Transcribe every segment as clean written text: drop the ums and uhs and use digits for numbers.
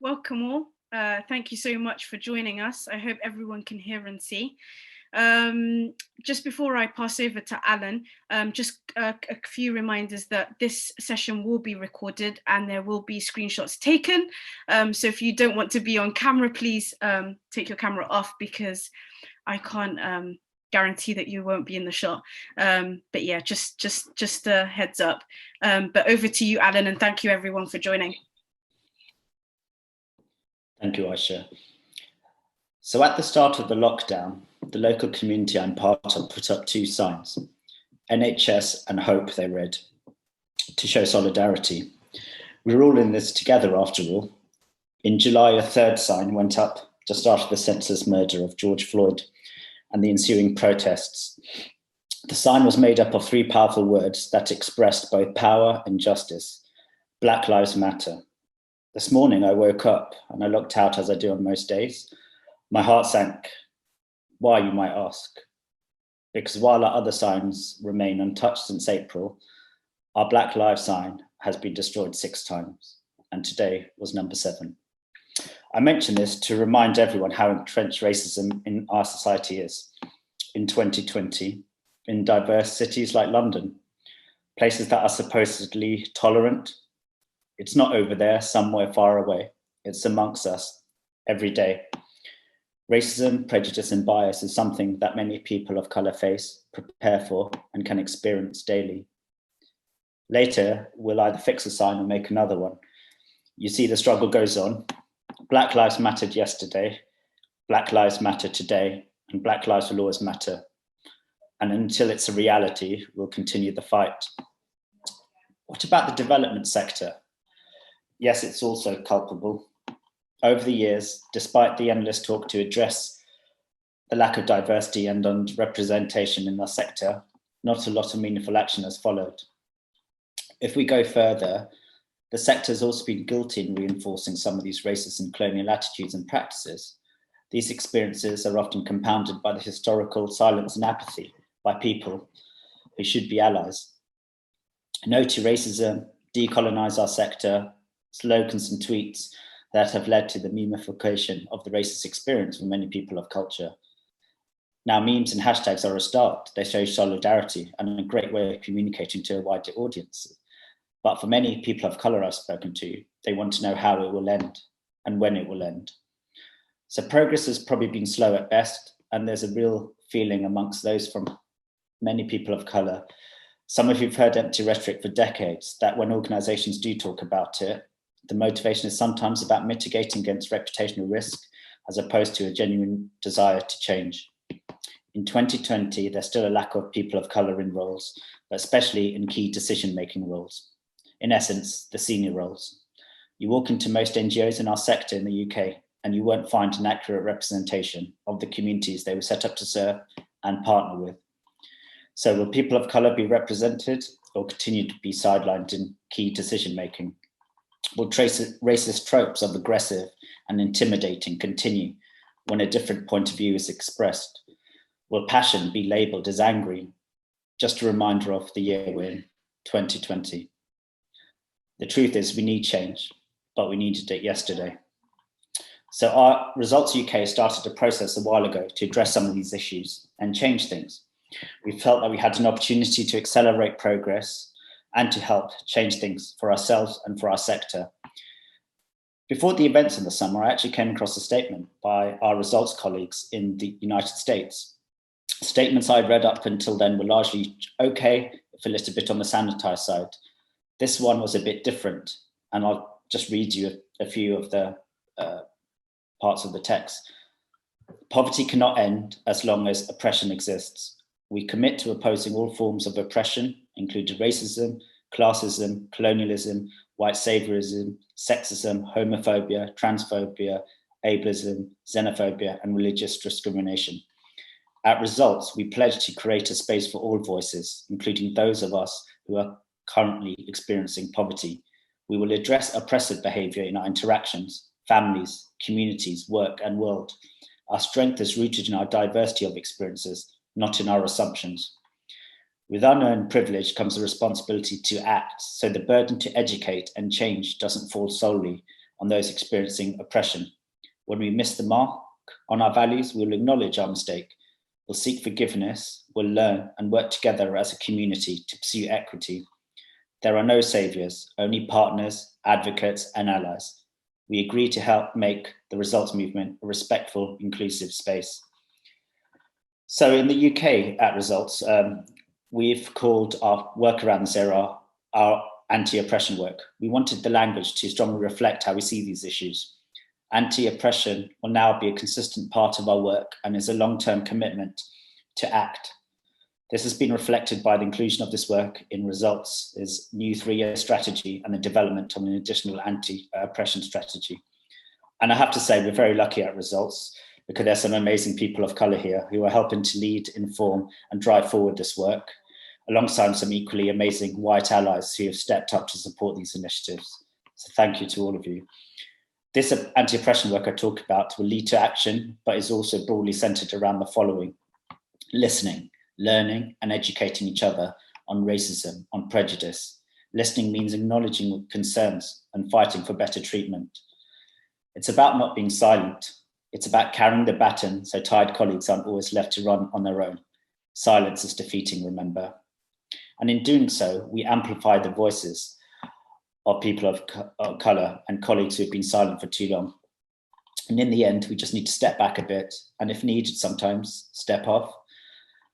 welcome all. Thank you so much for joining us. I hope everyone can hear and see. Just before I pass over to Alan, just a few reminders that this session will be recorded and there will be screenshots taken. So if you don't want to be on camera, please take your camera off, because I can't guarantee that you won't be in the shot. But yeah, just a heads up. But over to you, Alan, and thank you everyone for joining. Thank you, Aisha. So at the start of the lockdown, the local community I'm part of put up two signs, NHS and Hope, they read, to show solidarity. We're all in this together after all. In July, a third sign went up just after the senseless murder of George Floyd and the ensuing protests. The sign was made up of three powerful words that expressed both power and justice: Black Lives Matter. This morning I woke up and I looked out, as I do on most days. My heart sank. Why, you might ask? Because while our other signs remain untouched since April, our Black Lives sign has been destroyed 6 times, and today was number 7. I mention this to remind everyone how entrenched racism in our society is. In 2020, in diverse cities like London, places that are supposedly tolerant, it's not over there, somewhere far away. It's amongst us every day. Racism, prejudice, and bias is something that many people of colour face, prepare for, and can experience daily. Later, we'll either fix a sign or make another one. You see, the struggle goes on. Black lives mattered yesterday, Black lives matter today, and Black lives will always matter. And until it's a reality, we'll continue the fight. What about the development sector? Yes, it's also culpable. Over the years, despite the endless talk to address the lack of diversity and underrepresentation in our sector, not a lot of meaningful action has followed. If we go further, the sector has also been guilty in reinforcing some of these racist and colonial attitudes and practices. These experiences are often compounded by the historical silence and apathy by people who should be allies. No to racism, decolonize our sector, slogans and tweets that have led to the memification of the racist experience for many people of culture. Now, memes and hashtags are a start. They show solidarity and a great way of communicating to a wider audience. But for many people of colour I've spoken to, they want to know how it will end and when it will end. So progress has probably been slow at best, and there's a real feeling amongst those from many people of colour, some of you've heard empty rhetoric for decades, that when organisations do talk about it, the motivation is sometimes about mitigating against reputational risk, as opposed to a genuine desire to change. In 2020, there's still a lack of people of colour in roles, but especially in key decision-making roles. In essence, the senior roles. You walk into most NGOs in our sector in the UK, and you won't find an accurate representation of the communities they were set up to serve and partner with. So will people of colour be represented or continue to be sidelined in key decision-making? Will racist tropes of aggressive and intimidating continue when a different point of view is expressed? Will passion be labelled as angry? Just a reminder of the year we're in, 2020. The truth is we need change, but we needed it yesterday. So our Results UK started a process a while ago to address some of these issues and change things. We felt that we had an opportunity to accelerate progress and to help change things for ourselves and for our sector. Before the events in the summer, I actually came across a statement by our results colleagues in the United States. Statements I'd read up until then were largely okay, if a little bit on the sanitized side. This one was a bit different, and I'll just read you a few of the parts of the text. Poverty cannot end as long as oppression exists. We commit to opposing all forms of oppression, including racism, classism, colonialism, white saviorism, sexism, homophobia, transphobia, ableism, xenophobia, and religious discrimination. At Results, we pledge to create a space for all voices, including those of us who are currently experiencing poverty. We will address oppressive behaviour in our interactions, families, communities, work, and world. Our strength is rooted in our diversity of experiences, not in our assumptions. With unearned privilege comes the responsibility to act, so the burden to educate and change doesn't fall solely on those experiencing oppression. When we miss the mark on our values, we'll acknowledge our mistake. We'll seek forgiveness, we'll learn and work together as a community to pursue equity. There are no saviors, only partners, advocates, and allies. We agree to help make the Results movement a respectful, inclusive space. So in the UK at Results, we've called our work around this area our anti-oppression work. We wanted the language to strongly reflect how we see these issues. Anti-oppression will now be a consistent part of our work and is a long-term commitment to act. This has been reflected by the inclusion of this work in Results' new 3-year strategy and the development of an additional anti-oppression strategy. And I have to say, we're very lucky at Results because there's some amazing people of colour here who are helping to lead, inform and drive forward this work, alongside some equally amazing white allies who have stepped up to support these initiatives. So thank you to all of you. This anti-oppression work I talk about will lead to action, but is also broadly centred around the following: listening, learning and educating each other on racism, on prejudice. Listening means acknowledging concerns and fighting for better treatment. It's about not being silent. It's about carrying the baton so tired colleagues aren't always left to run on their own. Silence is defeating, remember. And in doing so, we amplify the voices of people of colour and colleagues who've been silent for too long. And in the end, we just need to step back a bit and, if needed, sometimes step off.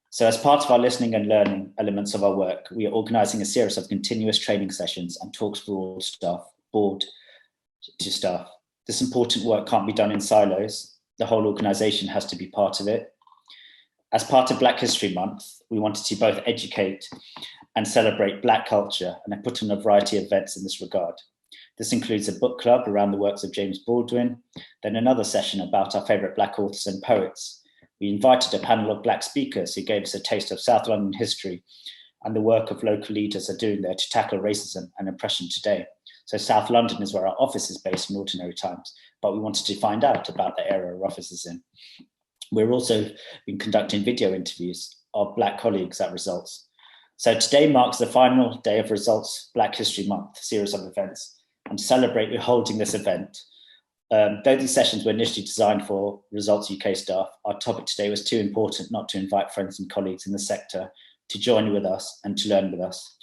So as part of our listening and learning elements of our work, we are organising a series of continuous training sessions and talks for all staff, board to staff. This important work can't be done in silos. The whole organisation has to be part of it. As part of Black History Month, we wanted to both educate and celebrate Black culture, and I put on a variety of events in this regard. This includes a book club around the works of James Baldwin, then another session about our favourite Black authors and poets. We invited a panel of Black speakers who gave us a taste of South London history and the work of local leaders are doing there to tackle racism and oppression today. So South London is where our office is based in ordinary times, but we wanted to find out about the area our office is in. We're also been conducting video interviews of Black colleagues at Results. So today marks the final day of Results Black History Month series of events. And to celebrate, we're holding this event. Though these sessions were initially designed for Results UK staff, our topic today was too important not to invite friends and colleagues in the sector to join with us and to learn with us.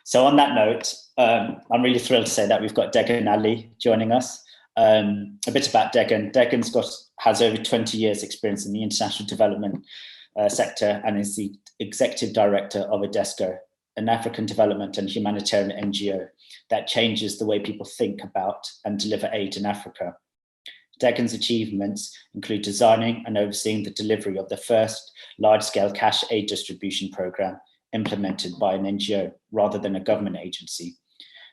So on that note, I'm really thrilled to say that we've got Degan Ali joining us. A bit about Degan. Degan's has over 20 years experience in the international development sector and is the Executive Director of Adeso, an African development and humanitarian NGO that changes the way people think about and deliver aid in Africa. Degan's achievements include designing and overseeing the delivery of the first large-scale cash aid distribution program implemented by an NGO rather than a government agency.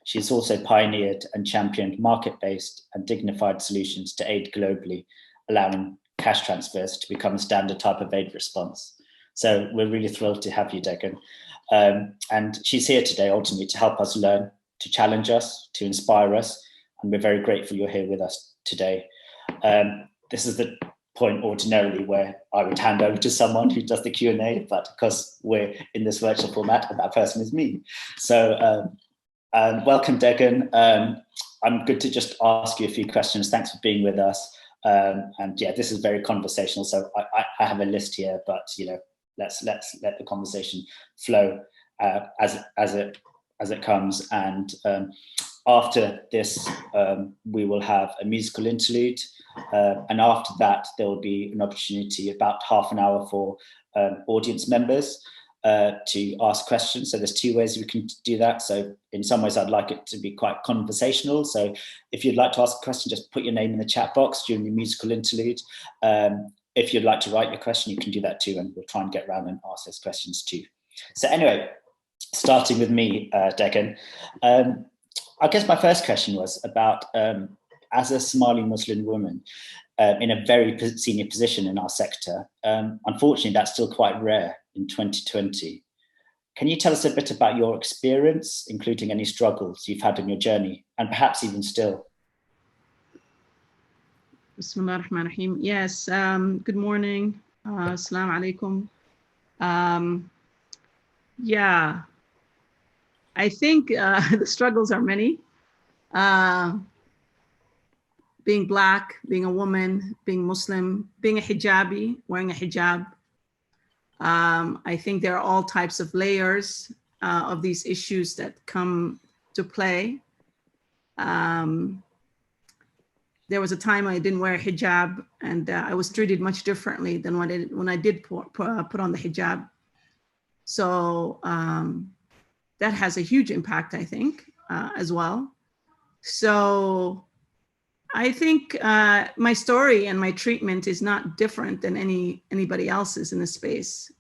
She has also pioneered and championed market-based and dignified solutions to aid globally, allowing cash transfers to become a standard type of aid response. So we're really thrilled to have you, Degan. And she's here today ultimately to help us learn, to challenge us, to inspire us, and we're very grateful you're here with us today. This is the point ordinarily where I would hand over to someone who does the Q&A, but because we're in this virtual format, and that person is me. So welcome, Degan. I'm good to just ask you a few questions. Thanks for being with us. And yeah, this is very conversational. So I have a list here, but you know, let's let the conversation flow as it comes. And after this, we will have a musical interlude. And after that, there will be an opportunity, about half an hour for audience members to ask questions. So there's two ways we can do that. So in some ways, I'd like it to be quite conversational. So if you'd like to ask a question, just put your name in the chat box during the musical interlude. If you'd like to write your question, you can do that too, and we'll try and get around and ask those questions too. So anyway, starting with me, Degan, I guess my first question was about, as a Somali Muslim woman in a very senior position in our sector, unfortunately, that's still quite rare in 2020. Can you tell us a bit about your experience, including any struggles you've had in your journey, and perhaps even still? Bismillah ar-Rahman ar-Rahim. Yes, good morning. Assalamu alaikum. Yeah, I think the struggles are many. being Black, being a woman, being Muslim, being a hijabi, wearing a hijab. I think there are all types of layers of these issues that come to play. There was a time I didn't wear a hijab, and I was treated much differently than when I did put on the hijab. So that has a huge impact, I think, as well. So I think my story and my treatment is not different than anybody else's in this space.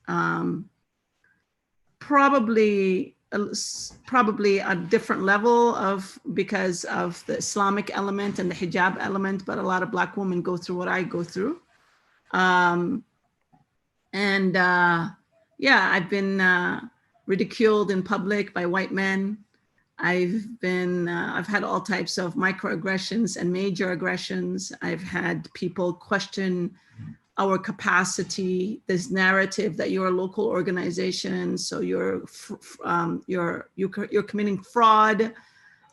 Probably a different level because of the Islamic element and the hijab element, but a lot of Black women go through what I go through. Yeah, I've been ridiculed in public by white men. I've had all types of microaggressions and major aggressions. I've had people question our capacity, this narrative that you're a local organization, so you're committing fraud.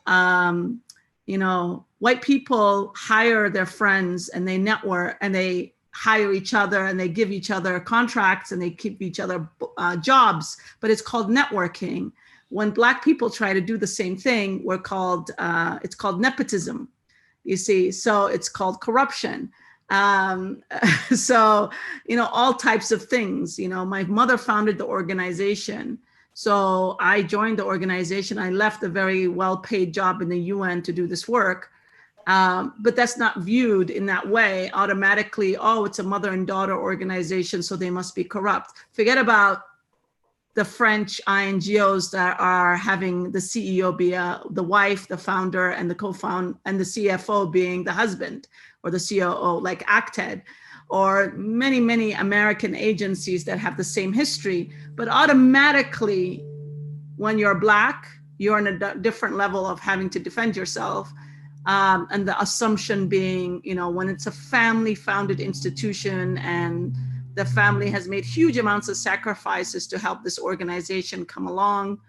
You know, white people hire their friends and they network and they hire each other and they give each other contracts and they keep each other jobs, but it's called networking. When Black people try to do the same thing, it's called nepotism, you see, so it's called corruption. So, you know, all types of things. You know, my mother founded the organization. So I joined the organization. I left a very well-paid job in the UN to do this work. But that's not viewed in that way automatically. Oh, it's a mother and daughter organization, so they must be corrupt. Forget about the French INGOs that are having the CEO be the wife, the founder, and the co-founder, and the CFO being the husband, or the COO, like ACTED, or many, many American agencies that have the same history. But automatically, when you're Black, you're in a different level of having to defend yourself. And the assumption being, you know, when it's a family-founded institution and the family has made huge amounts of sacrifices to help this organization come along,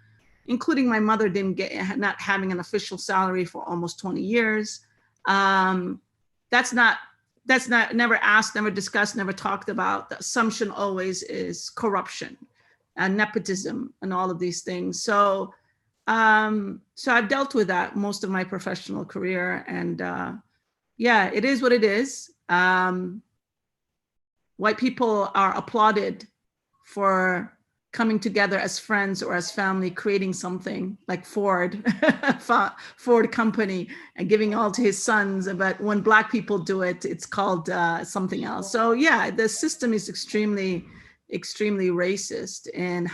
including my mother not having an official salary for almost 20 years. That's never asked, never discussed, never talked about. The assumption always is corruption and nepotism and all of these things. So I've dealt with that most of my professional career, and yeah, it is what it is. White people are applauded for coming together as friends or as family, creating something like Ford company, and giving all to his sons. But when Black people do it, it's called something else. So yeah, the system is extremely racist in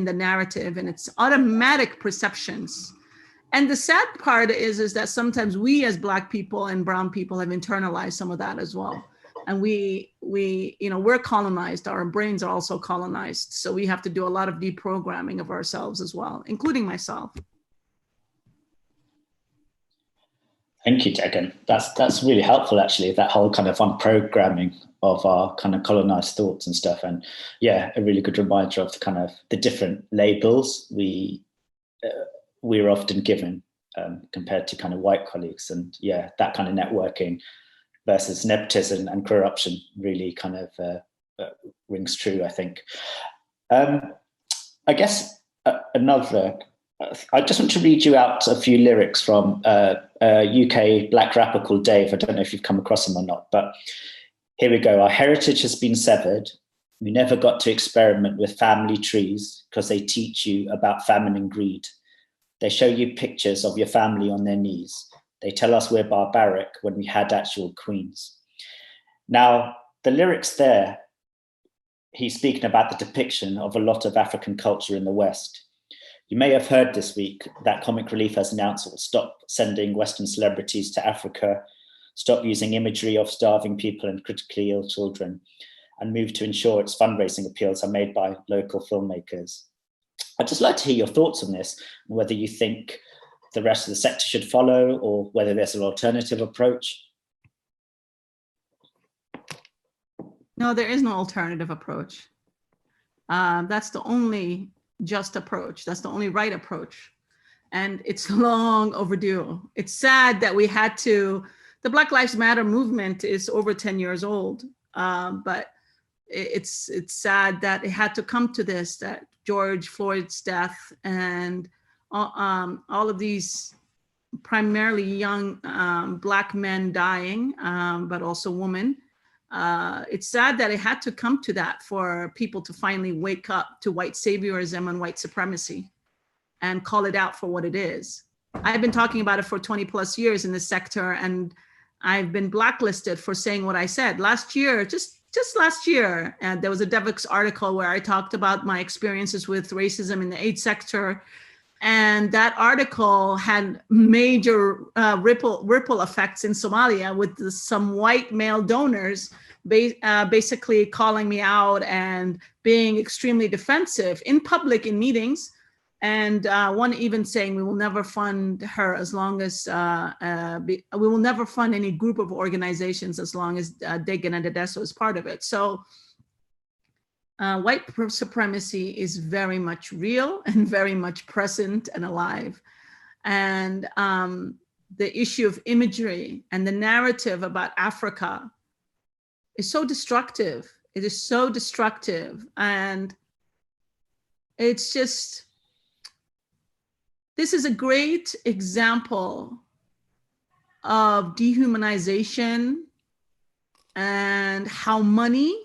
the narrative and its automatic perceptions. And the sad part is that sometimes we as Black people and brown people have internalized some of that as well. And we're colonized, our brains are also colonized. So we have to do a lot of deprogramming of ourselves as well, including myself. Thank you, Degan. That's really helpful, actually, that whole kind of unprogramming of our kind of colonized thoughts and stuff. And yeah, a really good reminder of the kind of the different labels we're often given compared to kind of white colleagues. And yeah, that kind of networking versus nepotism and corruption really kind of rings true, I think. I guess I just want to read you out a few lyrics from a UK Black rapper called Dave. I don't know if you've come across him or not, but here we go. Our heritage has been severed. We never got to experiment with family trees because they teach you about famine and greed. They show you pictures of your family on their knees. They tell us we're barbaric when we had actual queens. Now, the lyrics there, he's speaking about the depiction of a lot of African culture in the West. You may have heard this week that Comic Relief has announced it will stop sending Western celebrities to Africa, stop using imagery of starving people and critically ill children, and move to ensure its fundraising appeals are made by local filmmakers. I'd just like to hear your thoughts on this, and whether you think the rest of the sector should follow or whether there's an alternative approach. No, there is no alternative approach. That's the only just approach. That's the only right approach. And it's long overdue. It's sad that we had to the Black Lives Matter movement is over 10 years old, but it's sad that it had to come to this, that George Floyd's death and all of these primarily young Black men dying, but also women. It's sad that it had to come to that for people to finally wake up to white saviorism and white supremacy and call it out for what it is. I've been talking about it for 20 plus years in this sector, and I've been blacklisted for saying what I said. Last year, just last year, there was a Devix article where I talked about my experiences with racism in the aid sector. And that article had major ripple effects in Somalia with some white male donors basically calling me out and being extremely defensive in public in meetings. And one even saying we will never fund her as long as, we will never fund any group of organizations as long as Degan and Adeso is part of it. So white supremacy is very much real and very much present and alive. And the issue of imagery and the narrative about Africa is so destructive. It is so destructive. And it's just, this is a great example of dehumanization and how money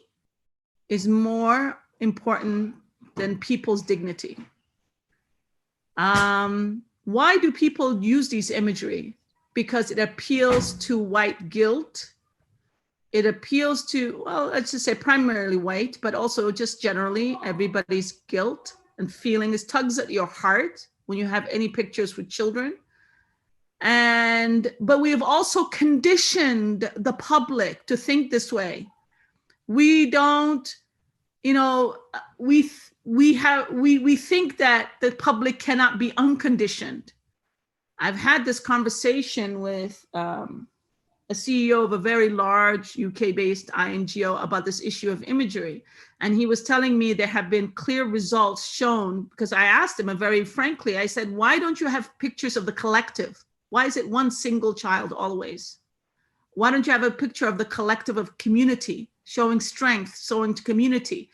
is more important than people's dignity. Why do people use these imagery? Because it appeals to white guilt. It appeals to, well, let's just say primarily white, but also just generally everybody's guilt and feeling. This tugs at your heart when you have any pictures with children. But we have also conditioned the public to think this way. We don't, you know, we think that the public cannot be unconditioned. I've had this conversation with a CEO of a very large UK-based INGO about this issue of imagery. And he was telling me there have been clear results shown, because I asked him very frankly, I said, why don't you have pictures of the collective? Why is it one single child always? Why don't you have a picture of the collective of community, showing strength, showing community?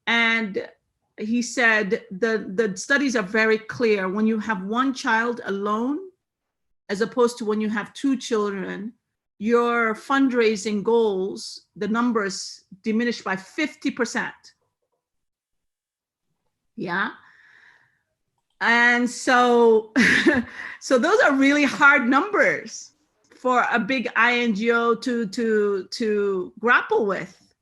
And he said, the studies are very clear. When you have one child alone, as opposed to when you have two children, your fundraising goals, the numbers diminish by 50%. Yeah. And so, so those are really hard numbers for a big INGO to grapple with.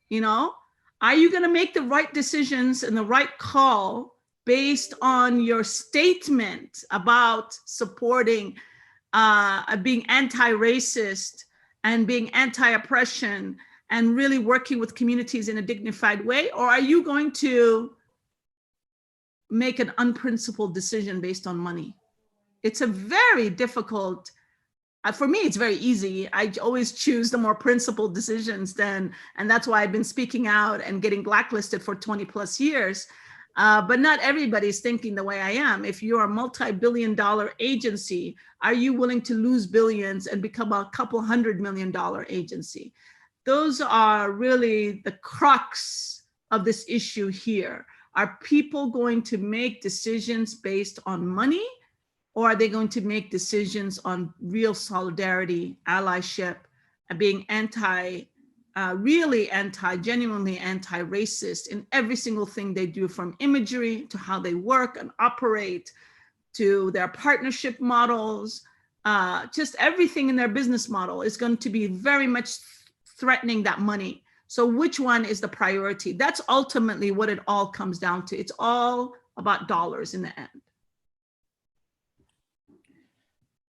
You know, are you going to make the right decisions and the right call based on your statement about supporting being anti-racist and being anti-oppression and really working with communities in a dignified way? Or are you going to make an unprincipled decision based on money? It's a very difficult, for me, it's very easy. I always choose the more principled decisions and that's why I've been speaking out and getting blacklisted for 20 plus years. But not everybody's thinking the way I am. If you're a multi-billion-dollar agency, are you willing to lose billions and become a couple $100 million agency? Those are really the crux of this issue here. Are people going to make decisions based on money, or are they going to make decisions on real solidarity, allyship, and being genuinely anti-racist in every single thing they do, from imagery to how they work and operate, to their partnership models, just everything in their business model is going to be very much threatening that money. So which one is the priority? That's ultimately what it all comes down to. It's all about dollars in the end.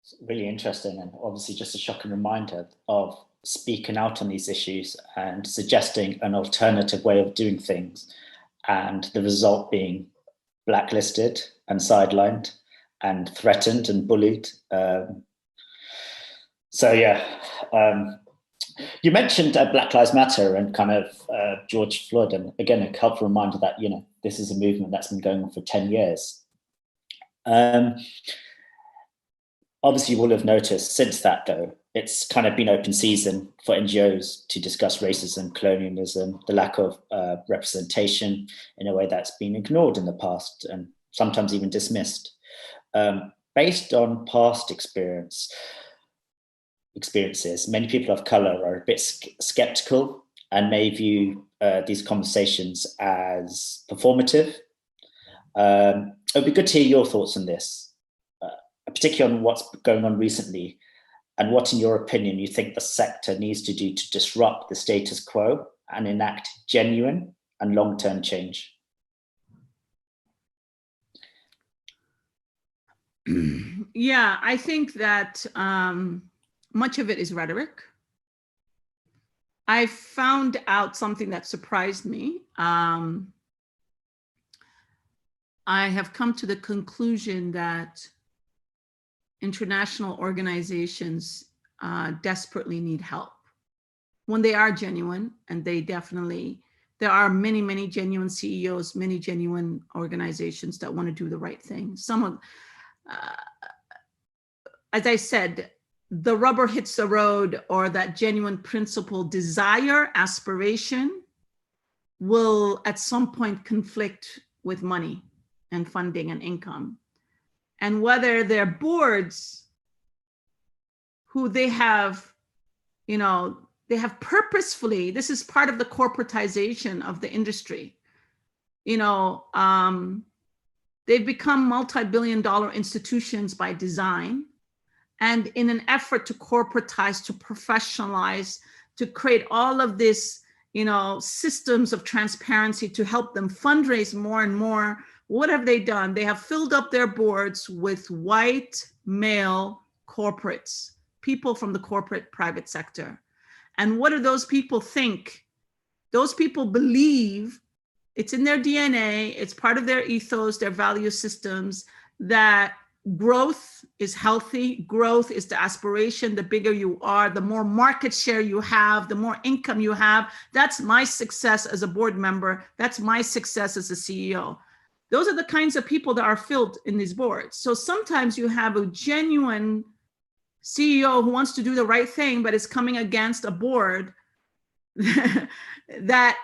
It's really interesting, and obviously just a shocking reminder of speaking out on these issues and suggesting an alternative way of doing things, and the result being blacklisted and sidelined and threatened and bullied. You mentioned Black Lives Matter and kind of George Floyd, and again, a helpful reminder that, you know, this is a movement that's been going on for 10 years. Obviously, you will have noticed since that, though, it's kind of been open season for NGOs to discuss racism, colonialism, the lack of representation in a way that's been ignored in the past and sometimes even dismissed. Based on past experiences, many people of color are a bit skeptical and may view these conversations as performative. It would be good to hear your thoughts on this, particularly on what's going on recently, and what, in your opinion, you think the sector needs to do to disrupt the status quo and enact genuine and long-term change. Yeah, I think that much of it is rhetoric. I found out something that surprised me. I have come to the conclusion that international organizations desperately need help when they are genuine, and they definitely, there are many, many genuine CEOs, many genuine organizations that want to do the right thing. Some of, as I said, the rubber hits the road, or that genuine principle, desire, aspiration will at some point conflict with money and funding and income. And whether their boards, who they have, you know, they have purposefully, this is part of the corporatization of the industry, you know, they've become multi-billion-dollar institutions by design. And in an effort to corporatize, to professionalize, to create all of this, you know, systems of transparency to help them fundraise more and more, what have they done? They have filled up their boards with white male corporates, people from the corporate private sector. And what do those people think? Those people believe, it's in their DNA, it's part of their ethos, their value systems, that growth is healthy, growth is the aspiration. The bigger you are, the more market share you have, the more income you have. That's my success as a board member. That's my success as a CEO. Those are the kinds of people that are filled in these boards. So sometimes you have a genuine CEO who wants to do the right thing, but is coming against a board that,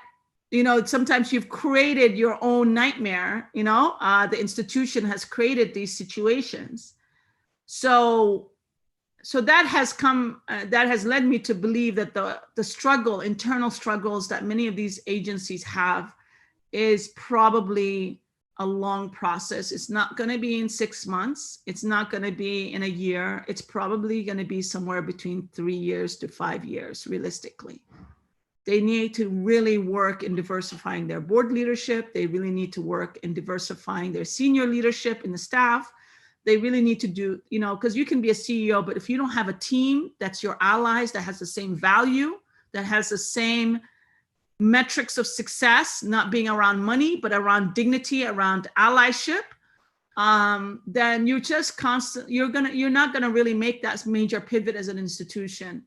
you know, sometimes you've created your own nightmare, you know, the institution has created these situations. So that has come, that has led me to believe that the struggle, internal struggles that many of these agencies have is probably a long process. It's not going to be in 6 months. It's not going to be in a year. It's probably going to be somewhere between 3 years to 5 years, realistically. They need to really work in diversifying their board leadership. They really need to work in diversifying their senior leadership in the staff. They really need to do, you know, because you can be a CEO, but if you don't have a team that's your allies, that has the same value, that has the same metrics of success, not being around money, but around dignity, around allyship, then you're just you're not gonna really make that major pivot as an institution.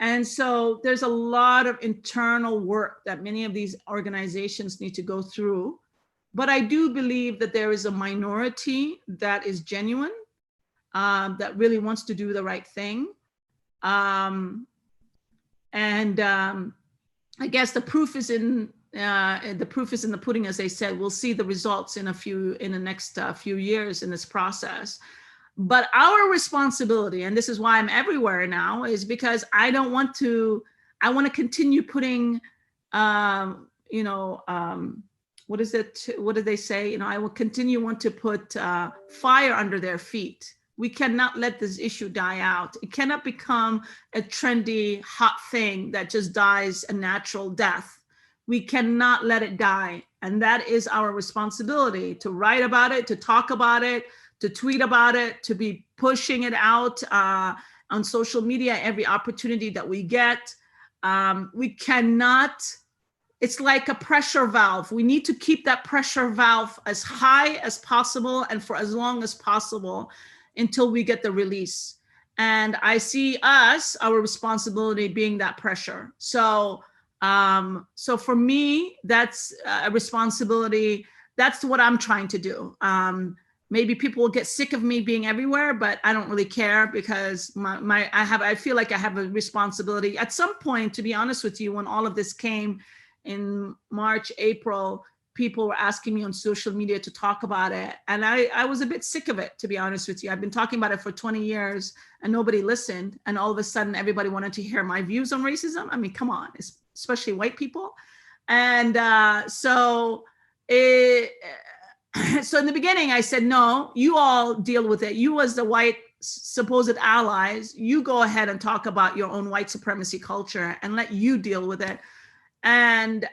And so there's a lot of internal work that many of these organizations need to go through. But I do believe that there is a minority that is genuine, that really wants to do the right thing. I guess the proof is in the pudding, as they said. We'll see the results in the next few years in this process. But our responsibility, and this is why I'm everywhere now, is because I want to continue putting, you know, what is it? What do they say? You know, I will want to put fire under their feet. We cannot let this issue die out. It cannot become a trendy, hot thing that just dies a natural death. We cannot let it die. And that is our responsibility, to write about it, to talk about it, to tweet about it, to be pushing it out on social media every opportunity that we get. We cannot, it's like a pressure valve. We need to keep that pressure valve as high as possible and for as long as possible until we get the release. And I see our responsibility being that pressure. So for me, that's a responsibility. That's what I'm trying to do. maybe people will get sick of me being everywhere, but I don't really care because I feel like I have a responsibility. At some point, to be honest with you, when all of this came in March, April, people were asking me on social media to talk about it. And I was a bit sick of it, to be honest with you. I've been talking about it for 20 years and nobody listened. And all of a sudden, everybody wanted to hear my views on racism. I mean, come on, especially white people. And so in the beginning, I said, no, you all deal with it. You as the white supposed allies, you go ahead and talk about your own white supremacy culture and let you deal with it. And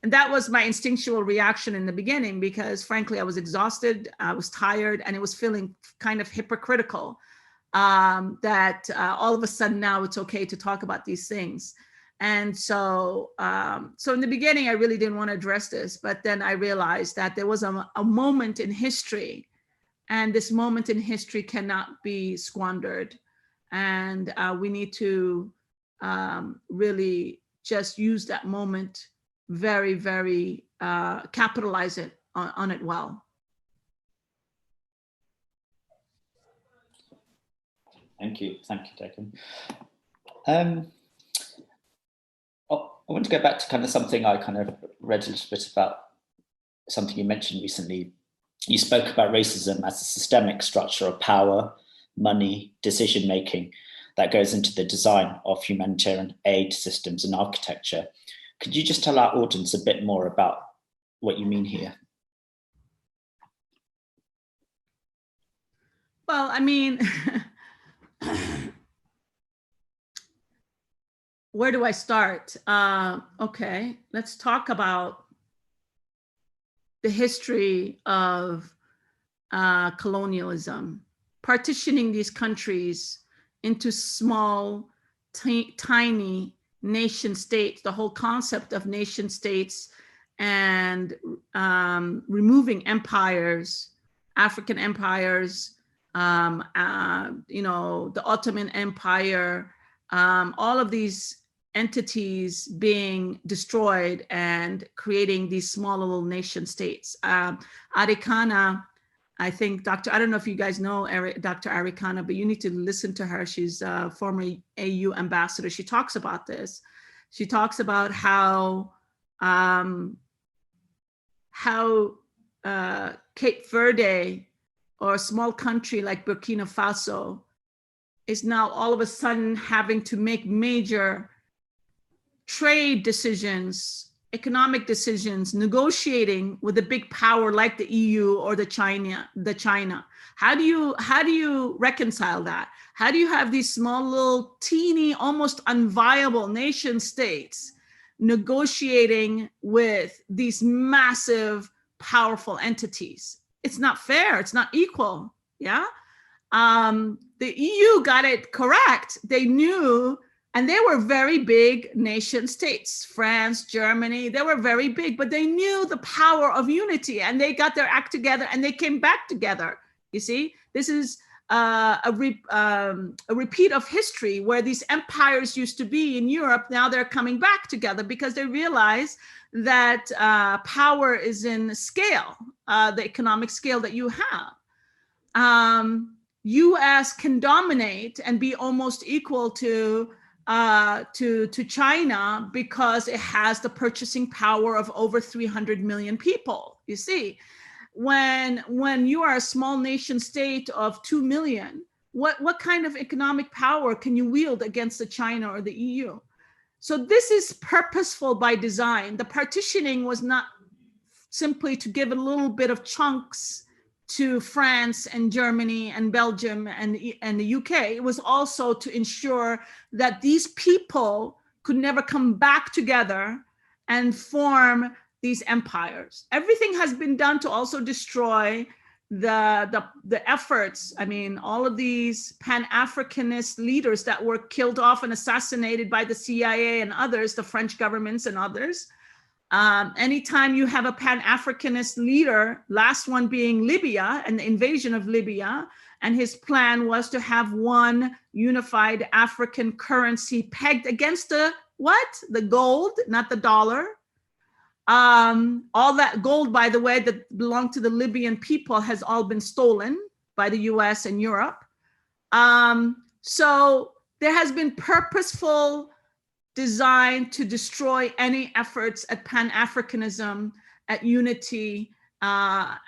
that was my instinctual reaction in the beginning, because frankly, I was exhausted, I was tired, and it was feeling kind of hypocritical that all of a sudden now it's okay to talk about these things. And so in the beginning, I really didn't want to address this, but then I realized that there was a moment in history, and this moment in history cannot be squandered. And we need to really just use that moment very, very, capitalize it on it well. Thank you, Degan. I want to go back to kind of something I kind of read a little bit about, something you mentioned recently. You spoke about racism as a systemic structure of power, money, decision-making that goes into the design of humanitarian aid systems and architecture. Could you just tell our audience a bit more about what you mean here? Well, I mean, where do I start? Okay, let's talk about the history of colonialism, partitioning these countries into small, tiny nation states, the whole concept of nation states, and removing empires, African empires, you know, the Ottoman Empire, all of these entities being destroyed and creating these small little nation states. Arikana, I think I don't know if you guys know Dr. Arikana, but you need to listen to her. She's a former AU ambassador. She talks about this. She talks about how Cape Verde, or a small country like Burkina Faso, is now all of a sudden having to make major trade decisions, economic decisions, negotiating with a big power like the EU or the China. How do you reconcile that? How do you have these small little teeny, almost unviable nation states negotiating with these massive, powerful entities? It's not fair. It's not equal. Yeah. The EU got it correct. They knew, and they were very big nation states. France, Germany, they were very big, but they knew the power of unity, and they got their act together and they came back together. You see, this is a repeat of history where these empires used to be in Europe. Now they're coming back together because they realize that power is in scale, the economic scale that you have. US can dominate and be almost equal to China because it has the purchasing power of over 300 million people. You see, when you are a small nation state of 2 million, what kind of economic power can you wield against the China or the EU? So this is purposeful by design. The partitioning was not simply to give a little bit of chunks to France and Germany and Belgium and the UK. It was also to ensure that these people could never come back together and form these empires. Everything has been done to also destroy the efforts. I mean, all of these Pan-Africanist leaders that were killed off and assassinated by the CIA and others, the French governments and others. Anytime you have a Pan-Africanist leader, last one being Libya and the invasion of Libya, and his plan was to have one unified African currency pegged against the what? The gold, not the dollar. All that gold, by the way, that belonged to the Libyan people has all been stolen by the US and Europe. So there has been purposeful design to destroy any efforts at Pan-Africanism, at unity on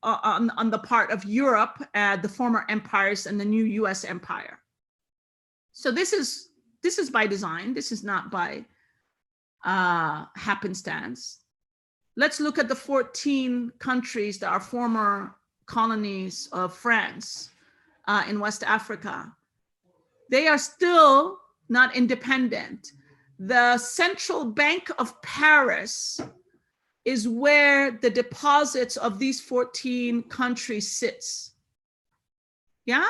the part of Europe, the former empires, and the new US empire. So this is by design. This is not by happenstance. Let's look at the 14 countries that are former colonies of France in West Africa. They are still not independent. The central bank of Paris is where the deposits of these 14 countries sits. Yeah?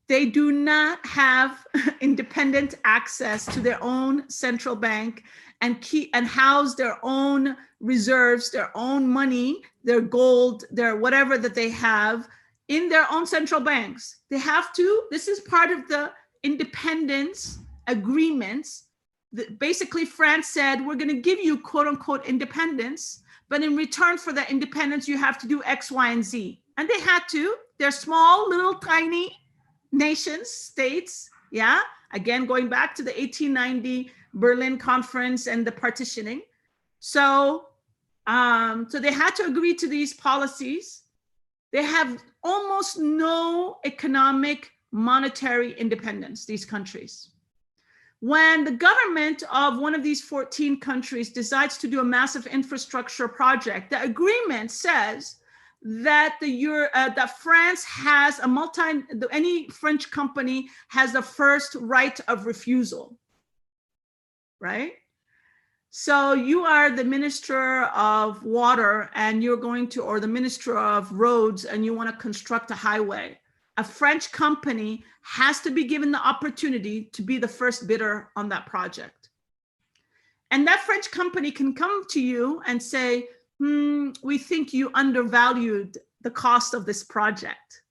They do not have independent access to their own central bank and house their own reserves, their own money, their gold, their whatever that they have in their own central banks. They have to, this is part of the independence agreements. Basically, France said, we're going to give you quote unquote independence, but in return for that independence, you have to do X, Y, and Z. And they had to. They're small, little, tiny nations, states. Yeah. Again, going back to the 1890 Berlin Conference and the partitioning. So they had to agree to these policies. They have almost no economic, monetary independence, these countries. When the government of one of these 14 countries decides to do a massive infrastructure project, the agreement says that that France has any French company has the first right of refusal, right? So you are the minister of water and you're going to, or the minister of roads, and you want to construct a highway. A French company has to be given the opportunity to be the first bidder on that project. And that French company can come to you and say, we think you undervalued the cost of this project.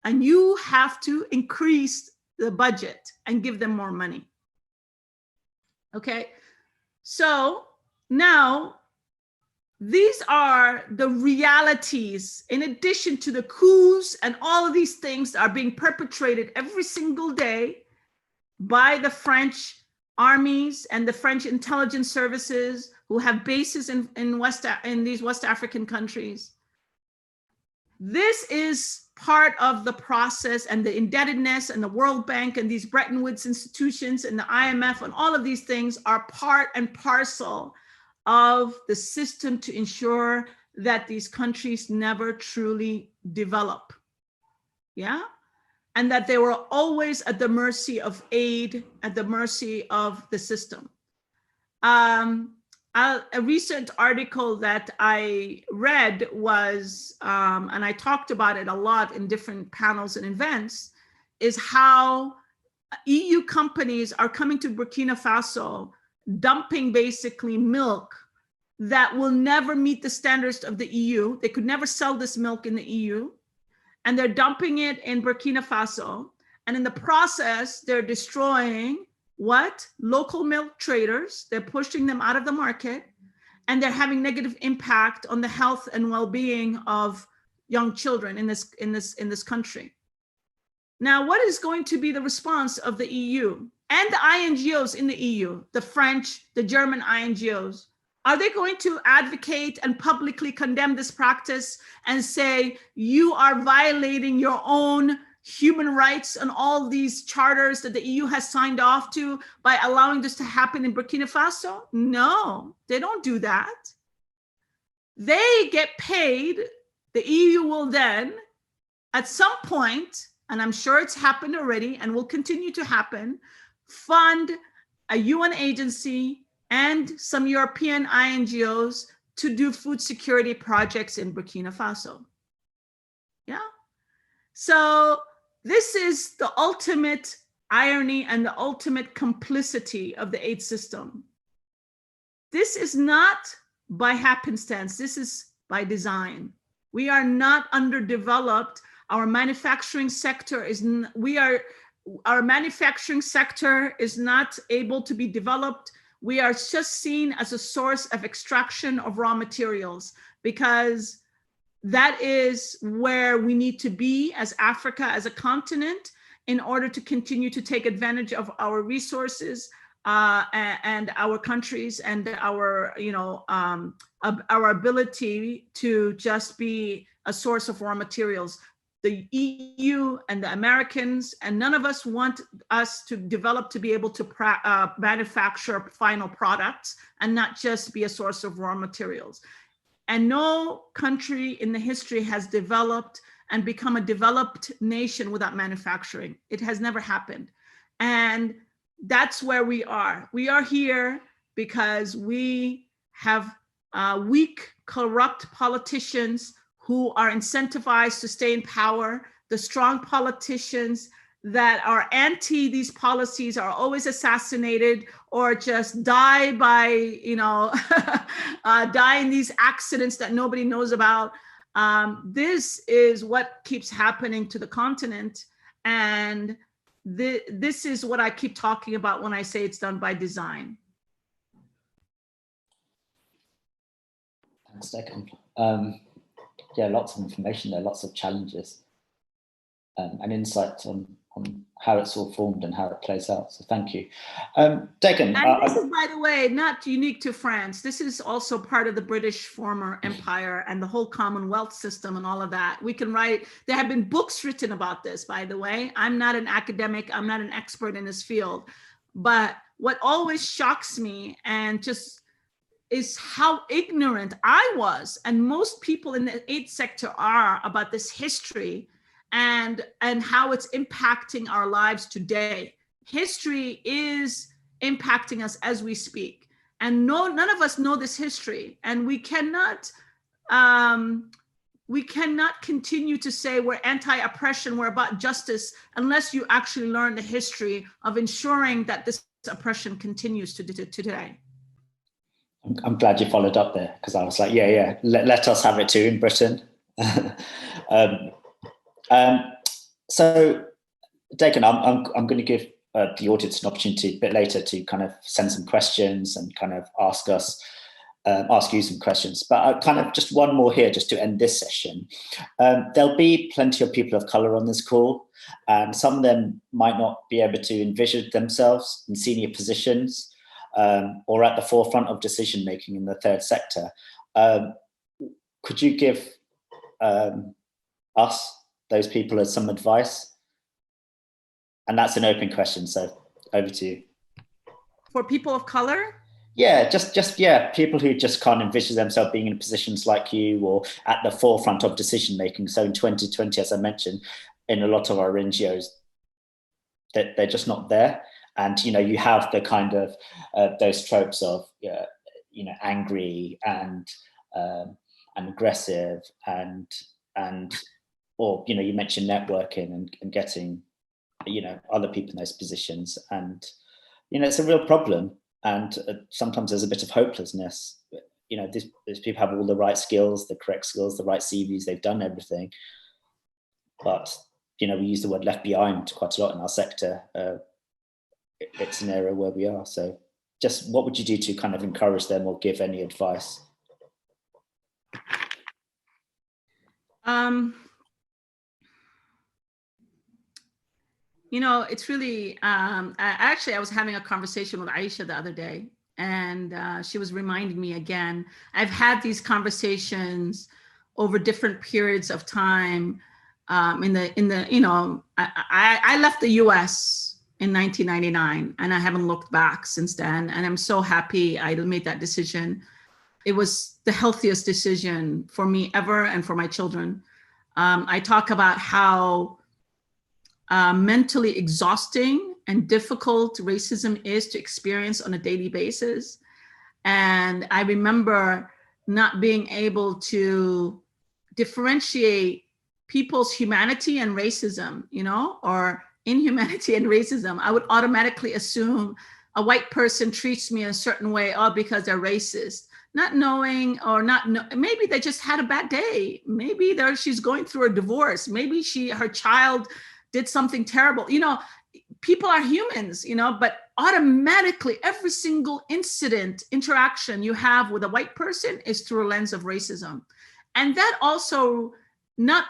And you have to increase the budget and give them more money. Okay, so now these are the realities, in addition to the coups and all of these things that are being perpetrated every single day by the French armies and the French intelligence services who have bases in these West African countries. This is part of the process, and the indebtedness and the World Bank and these Bretton Woods institutions and the IMF and all of these things are part and parcel of the system to ensure that these countries never truly develop. Yeah? And that they were always at the mercy of aid, at the mercy of the system. A recent article that I read was, and I talked about it a lot in different panels and events, is how EU companies are coming to Burkina Faso, dumping basically milk that will never meet the standards of the EU. They could never sell this milk in the EU. And they're dumping it in Burkina Faso. And in the process, they're destroying what? Local milk traders. They're pushing them out of the market, and they're having negative impact on the health and well-being of young children in this country. Now, what is going to be the response of the EU and the INGOs in the EU, the French, the German INGOs? Are they going to advocate and publicly condemn this practice and say, you are violating your own human rights and all these charters that the EU has signed off to by allowing this to happen in Burkina Faso? No, they don't do that. They get paid. The EU will then, at some point, and I'm sure it's happened already and will continue to happen, fund a UN agency and some European INGOs to do food security projects in Burkina Faso. Yeah. So this is the ultimate irony and the ultimate complicity of the aid system. This is not by happenstance. This is by design. We are not underdeveloped. Our manufacturing sector is, our manufacturing sector is not able to be developed. we are just seen as a source of extraction of raw materials, because that is where we need to be as Africa, as a continent, in order to continue to take advantage of our resources and our countries and our, our ability to just be a source of raw materials. The EU and the Americans, and none of us want us to develop to be able to manufacture final products and not just be a source of raw materials. And no country in the history has developed and become a developed nation without manufacturing. It has never happened. And that's where we are. We are here because we have weak, corrupt politicians who are incentivized to stay in power. The strong politicians that are anti these policies are always assassinated or just die by, die in these accidents that nobody knows about. This is what keeps happening to the continent. And this is what I keep talking about when I say it's done by design. Thanks, Degan. Yeah, lots of information there, lots of challenges, and insights on how it's all formed and how it plays out. So thank you. Degan. And this is, by the way, not unique to France. This is also part of the British former empire and the whole Commonwealth system and all of that. We can write, there have been books written about this, by the way. I'm not an academic, I'm not an expert in this field, but what always shocks me and just is how ignorant I was, and most people in the aid sector are, about this history and how it's impacting our lives today. History is impacting us as we speak, and none of us know this history, and we cannot continue to say we're anti-oppression, we're about justice, unless you actually learn the history of ensuring that this oppression continues to today. I'm glad you followed up there, because I was like, yeah, let us have it too in Britain. So, Degan, I'm going to give the audience an opportunity a bit later to kind of send some questions and kind of ask you some questions. But kind of just one more here, just to end this session. There'll be plenty of people of colour on this call, and some of them might not be able to envision themselves in senior positions, or at the forefront of decision making in the third sector. Could you give us, those people, some advice? And that's an open question, so over to you. For people of color? Yeah, just people who just can't envision themselves being in positions like you or at the forefront of decision making. So in 2020, as I mentioned, in a lot of our NGOs, that they're just not there. And you have the kind of those tropes of angry and aggressive and or you mentioned networking and getting other people in those positions, and it's a real problem. And sometimes there's a bit of hopelessness. These people have all the right skills, the correct skills, the right CVs, they've done everything, but we use the word left behind quite a lot in our sector. It's an area where we are. So just what would you do to kind of encourage them or give any advice? It's really, I was having a conversation with Aisha the other day, and she was reminding me again, I've had these conversations over different periods of time. I left the US in 1999, and I haven't looked back since then. And I'm so happy I made that decision. It was the healthiest decision for me ever and for my children. I talk about how mentally exhausting and difficult racism is to experience on a daily basis. And I remember not being able to differentiate people's humanity and racism, or inhumanity and racism. I would automatically assume a white person treats me a certain way, because they're racist, not knowing or maybe they just had a bad day. Maybe she's going through a divorce. Maybe her child did something terrible. people are humans, you know, but automatically every single interaction you have with a white person is through a lens of racism. And that also, not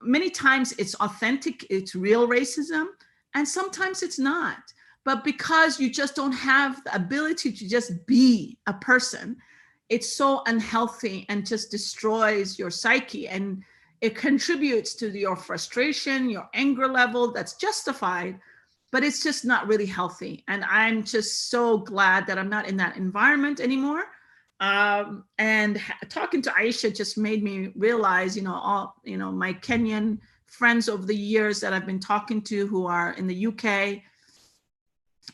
many times it's authentic, it's real racism, and sometimes it's not. But because you just don't have the ability to just be a person, it's so unhealthy and just destroys your psyche, and it contributes to your frustration, your anger level that's justified, but it's just not really healthy. And I'm just so glad that I'm not in that environment anymore. And talking to Aisha just made me realize, all, my Kenyan friends over the years that I've been talking to who are in the UK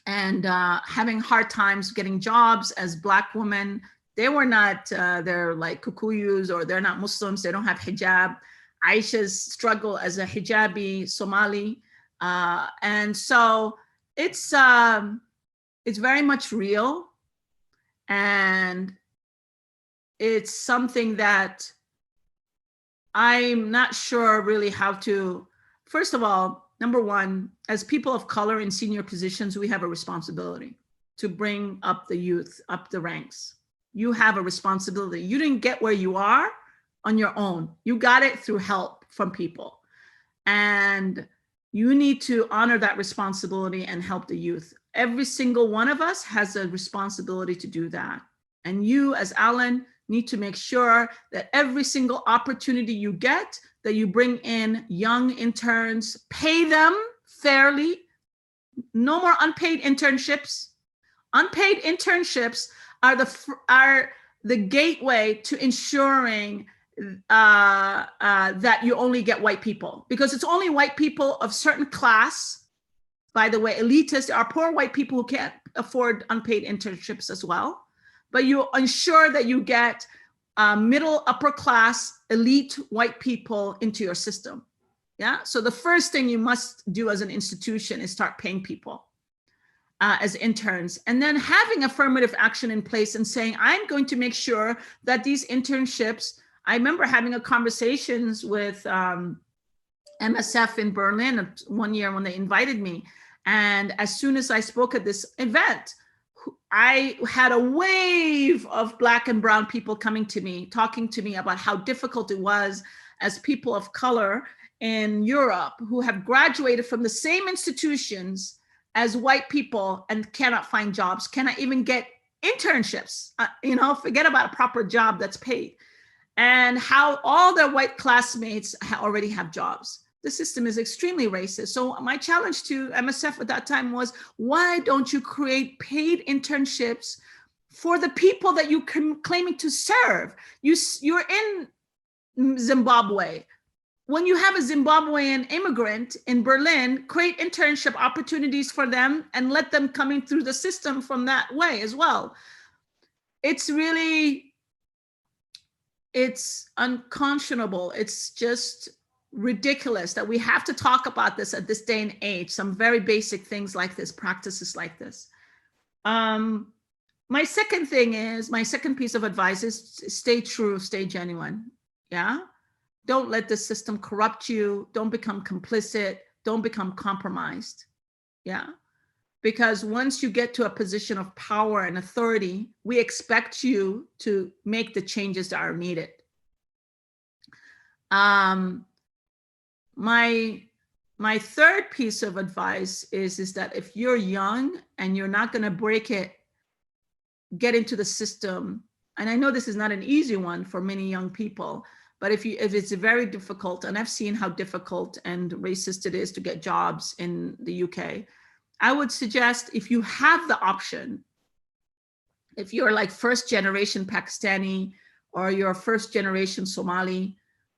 and having hard times getting jobs as Black women. They were not, they're like Kikuyus, or they're not Muslims, they don't have hijab. Aisha's struggle as a hijabi Somali. And so it's very much real. And it's something that I'm not sure really how to, first of all, number one, as people of color in senior positions, we have a responsibility to bring up the youth, up the ranks. You have a responsibility. You didn't get where you are on your own. You got it through help from people. And you need to honor that responsibility and help the youth. Every single one of us has a responsibility to do that. And you, as Alan, need to make sure that every single opportunity you get, that you bring in young interns, pay them fairly. No more unpaid internships. Unpaid internships are the gateway to ensuring that you only get white people, because it's only white people of certain class. By the way, elitists, there are poor white people who can't afford unpaid internships as well. But you ensure that you get middle, upper class, elite white people into your system. Yeah. So the first thing you must do as an institution is start paying people as interns, and then having affirmative action in place and saying, I'm going to make sure that these internships, I remember having a conversations with MSF in Berlin one year when they invited me. And as soon as I spoke at this event, I had a wave of Black and brown people coming to me, talking to me about how difficult it was as people of color in Europe who have graduated from the same institutions as white people and cannot find jobs, cannot even get internships, forget about a proper job that's paid, and how all their white classmates already have jobs. The system is extremely racist. So my challenge to MSF at that time was, why don't you create paid internships for the people that you're claiming to serve? You're in Zimbabwe. When you have a Zimbabwean immigrant in Berlin, create internship opportunities for them and let them come in through the system from that way as well. It's unconscionable. It's just ridiculous that we have to talk about this at this day and age, some very basic things like this, practices like this. My second piece of advice is stay true, stay genuine. Yeah. Don't let the system corrupt you. Don't become complicit. Don't become compromised. Yeah. Because once you get to a position of power and authority, we expect you to make the changes that are needed. My third piece of advice is that if you're young and you're not going to break it, get into the system. And I know this is not an easy one for many young people, but if it's very difficult, and I've seen how difficult and racist it is to get jobs in the UK, I would suggest, if you have the option, if you're like first generation Pakistani or you're first generation Somali,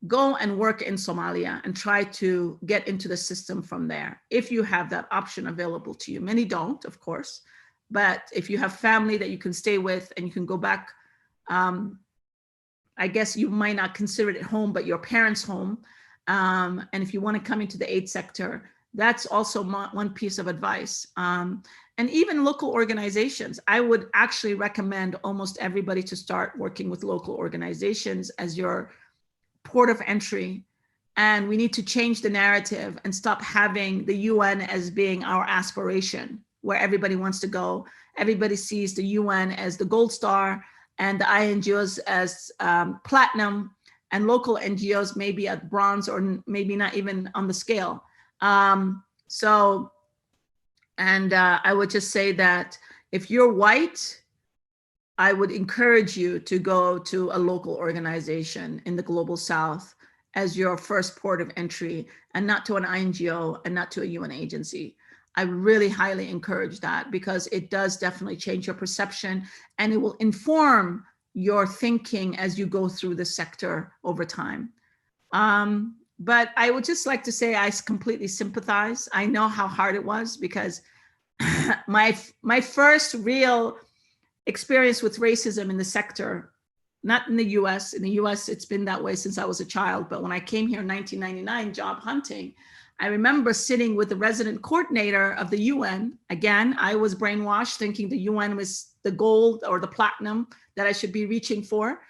go and work in Somalia and try to get into the system from there. If you have that option available to you. Many don't, of course, but if you have family that you can stay with and you can go back, I guess you might not consider it home, but your parents' home. And if you want to come into the aid sector, that's also one piece of advice. And even local organizations, I would actually recommend almost everybody to start working with local organizations as your port of entry And we need to change the narrative and stop having the UN as being our aspiration, where everybody wants to go. Everybody sees the UN as the gold star and the INGOs as platinum, and local NGOs maybe at bronze or maybe not even on the scale. I would just say that if you're white, I would encourage you to go to a local organization in the global south as your first port of entry, and not to an INGO and not to a UN agency. I really highly encourage that, because it does definitely change your perception, and it will inform your thinking as you go through the sector over time. But I would just like to say I completely sympathize. I know how hard it was, because my first real experience with racism in the sector, not in the US. In the US, it's been that way since I was a child. But when I came here in 1999, job hunting, I remember sitting with the resident coordinator of the UN. Again, I was brainwashed thinking the UN was the gold or the platinum that I should be reaching for.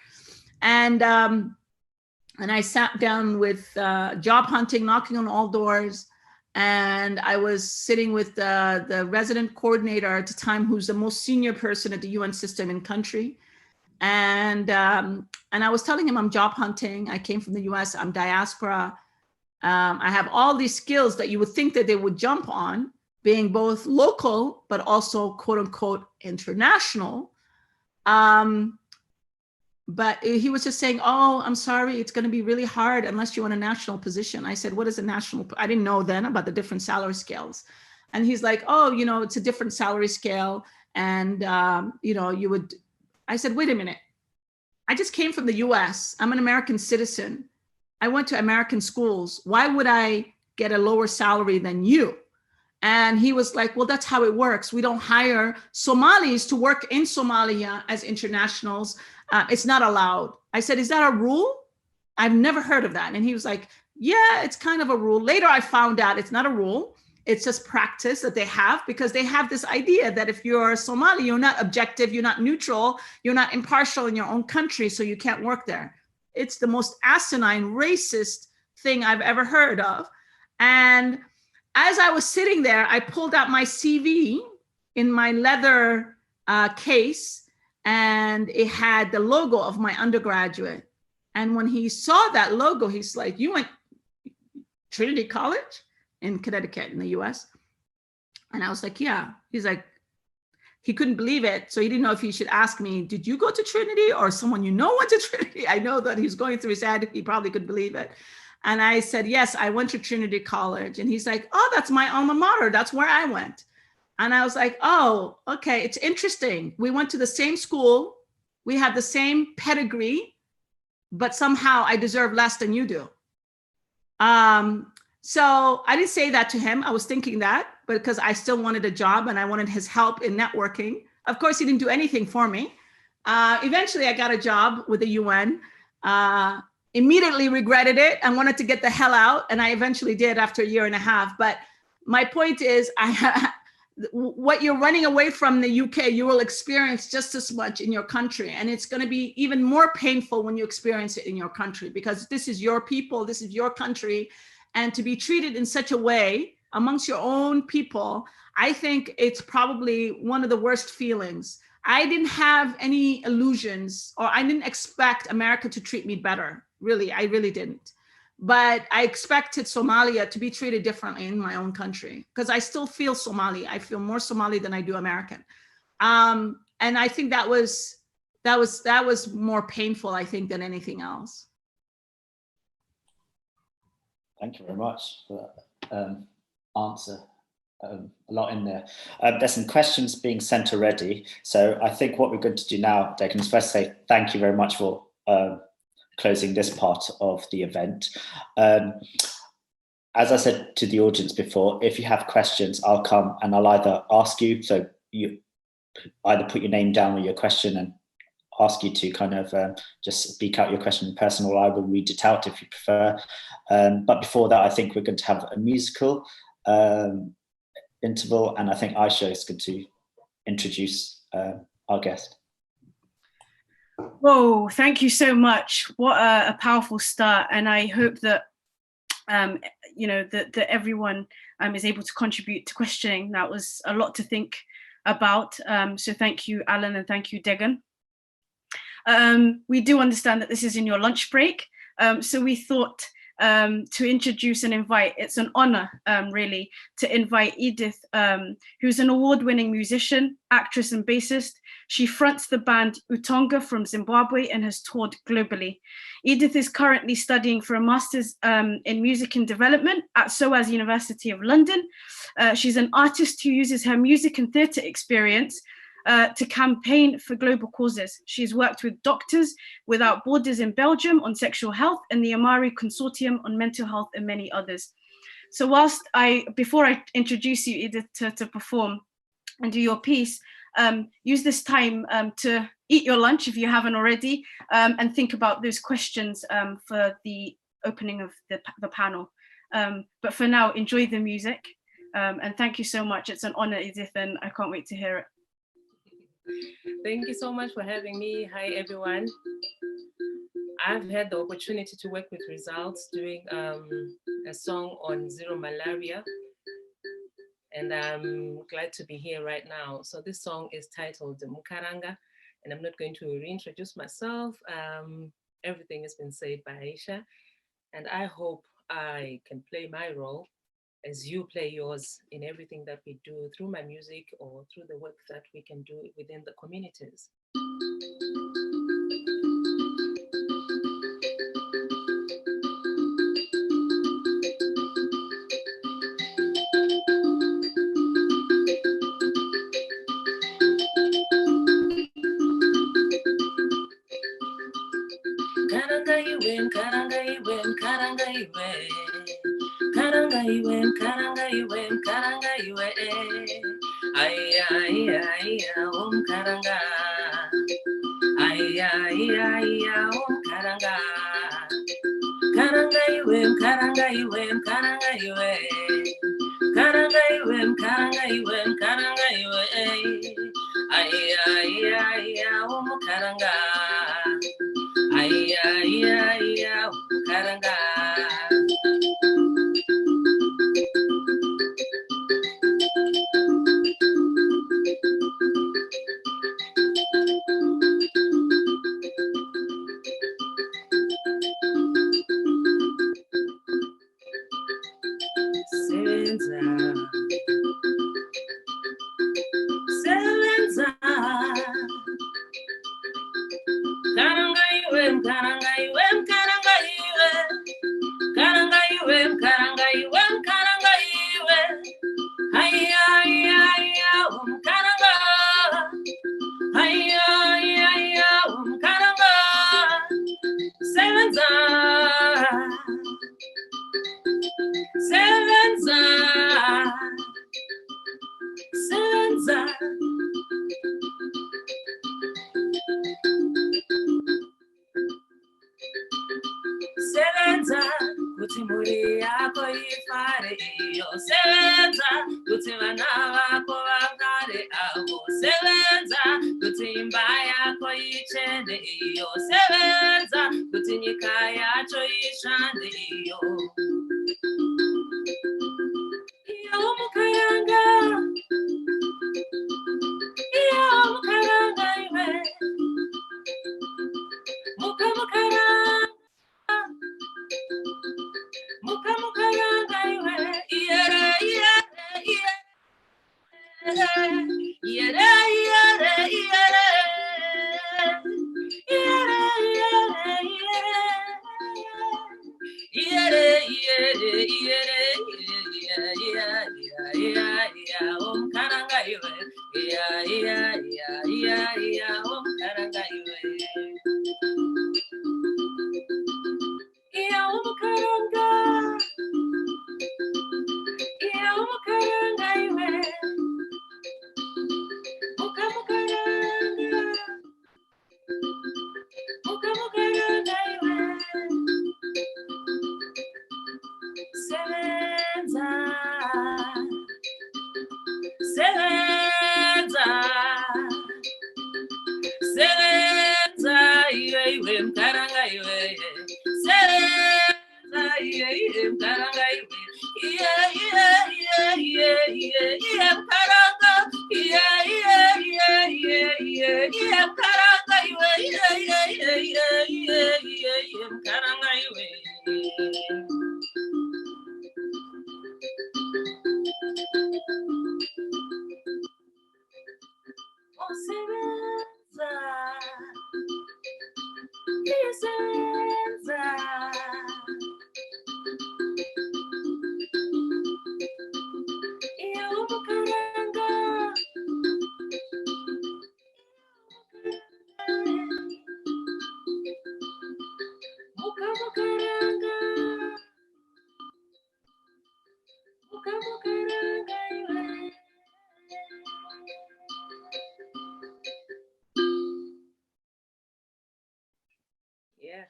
And I sat down with job hunting, knocking on all doors. And I was sitting with the resident coordinator at the time, who's the most senior person at the UN system in country. And I was telling him I'm job hunting. I came from the US, I'm diaspora. I have all these skills that you would think that they would jump on, being both local, but also quote unquote international. But he was just saying, oh, I'm sorry, it's going to be really hard unless you want a national position. I said, what is a national? I didn't know then about the different salary scales. And he's like, oh, it's a different salary scale. And, you would, I said, wait a minute. I just came from the US. I'm an American citizen. I went to American schools. Why would I get a lower salary than you? And he was like, well, that's how it works. We don't hire Somalis to work in Somalia as internationals. It's not allowed. I said, is that a rule? I've never heard of that. And he was like, yeah, it's kind of a rule. Later, I found out it's not a rule. It's just practice that they have, because they have this idea that if you're Somali, you're not objective, you're not neutral, you're not impartial in your own country, so you can't work there. It's the most asinine, racist thing I've ever heard of. And as I was sitting there, I pulled out my CV in my leather case, and it had the logo of my undergraduate. And when he saw that logo, he's like, you went Trinity College in Connecticut in the US? And I was like, yeah. He's like, he couldn't believe it. So he didn't know if he should ask me, did you go to Trinity, or someone went to Trinity? I know that he's going through his head. He probably couldn't believe it. And I said, yes, I went to Trinity College. And he's like, oh, that's my alma mater. That's where I went. And I was like, oh, okay, it's interesting. We went to the same school. We have the same pedigree, but somehow I deserve less than you do. So I didn't say that to him. I was thinking that, but because I still wanted a job and I wanted his help in networking. Of course, he didn't do anything for me. Eventually, I got a job with the UN. Immediately regretted it and wanted to get the hell out. And I eventually did after a year and a half. But my point is, what you're running away from in the UK, you will experience just as much in your country. And it's going to be even more painful when you experience it in your country, because this is your people, this is your country. And to be treated in such a way amongst your own people, I think it's probably one of the worst feelings. I didn't have any illusions, or I didn't expect America to treat me better. Really, I really didn't. But I expected Somalia to be treated differently in my own country, because I still feel Somali. I feel more Somali than I do American. And I think that was more painful, I think, than anything else. Thank you very much for that answer. A lot in there. There's some questions being sent already. So I think what we're going to do now, Degan, is first say thank you very much for closing this part of the event. As I said to the audience before, if you have questions, I'll come and I'll either ask you, so you either put your name down with your question and ask you to kind of just speak out your question in person, or I will read it out if you prefer. But before that, I think we're going to have a musical interval, and I think Aisha is going to introduce our guest. Whoa, thank you so much. What a powerful start. And I hope that you know, that everyone is able to contribute to questioning. That was a lot to think about. So thank you, Alan, and thank you, Degan. We do understand that this is in your lunch break. So we thought to introduce and invite, it's an honor really to invite Edith, who's an award-winning musician, actress and bassist. She fronts the band Utonga from Zimbabwe and has toured globally. Edith is currently studying for a master's in music and development at SOAS University of London. She's an artist who uses her music and theatre experience to campaign for global causes. She's worked with Doctors Without Borders in Belgium on sexual health and the Amari Consortium on mental health and many others. So before I introduce you, Edith, to perform and do your piece, use this time to eat your lunch if you haven't already, and think about those questions for the opening of the panel. But for now, enjoy the music. And thank you so much. It's an honor, Edith, and I can't wait to hear it. Thank you so much for having me. Hi, everyone. I've had the opportunity to work with Results doing a song on zero malaria, and I'm glad to be here right now. So this song is titled Mukaranga, and I'm not going to reintroduce myself. Everything has been said by Aisha, and I hope I can play my role as you play yours in everything that we do through my music or through the work that we can do within the communities. Karanga iwe, karanga iwe, karanga iwe. Karanga iwe, karanga iwe, karanga iwe. Ay, ay, ay, karanga. Ay, ay, ay, karanga. Karanga iwe, karanga iwe, karanga iwe. Karanga iwe, karanga iwe, karanga iwe. Ay, ay, ay, karanga. Ay, ay, ay, karanga. Yeah.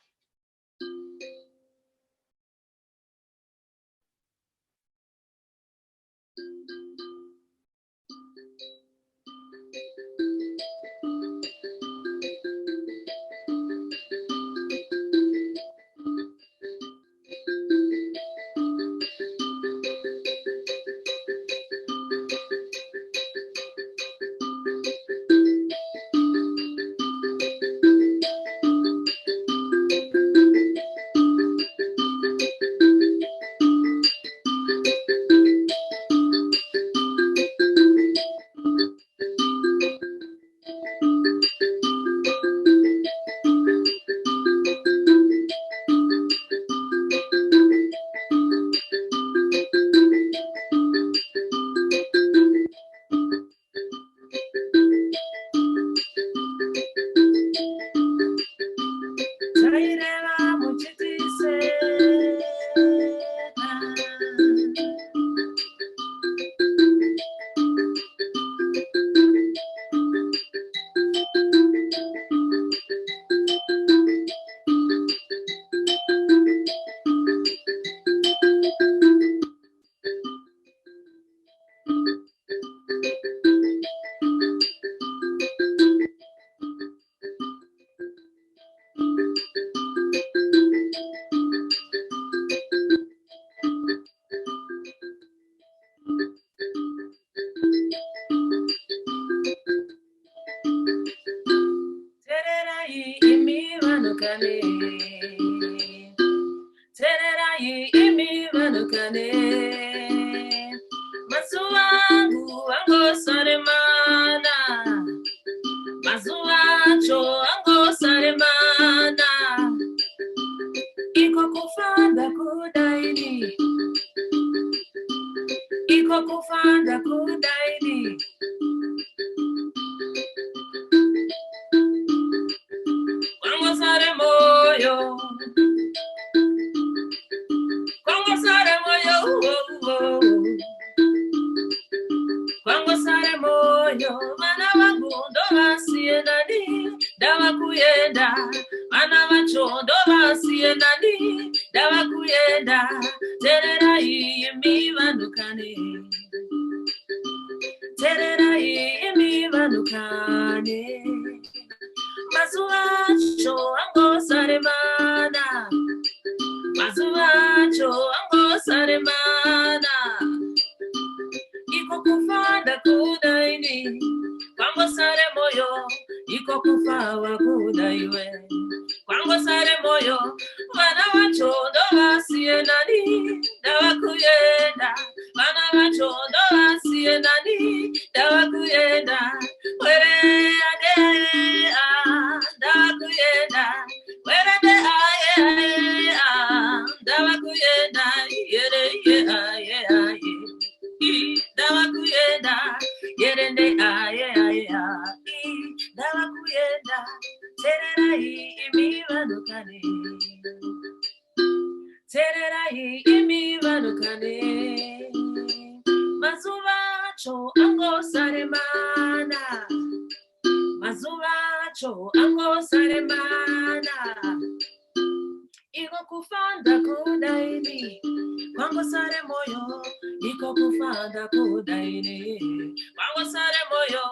iko kufanda kudaini kwangu sare moyo iko kufanda kudaini kwangu sare moyo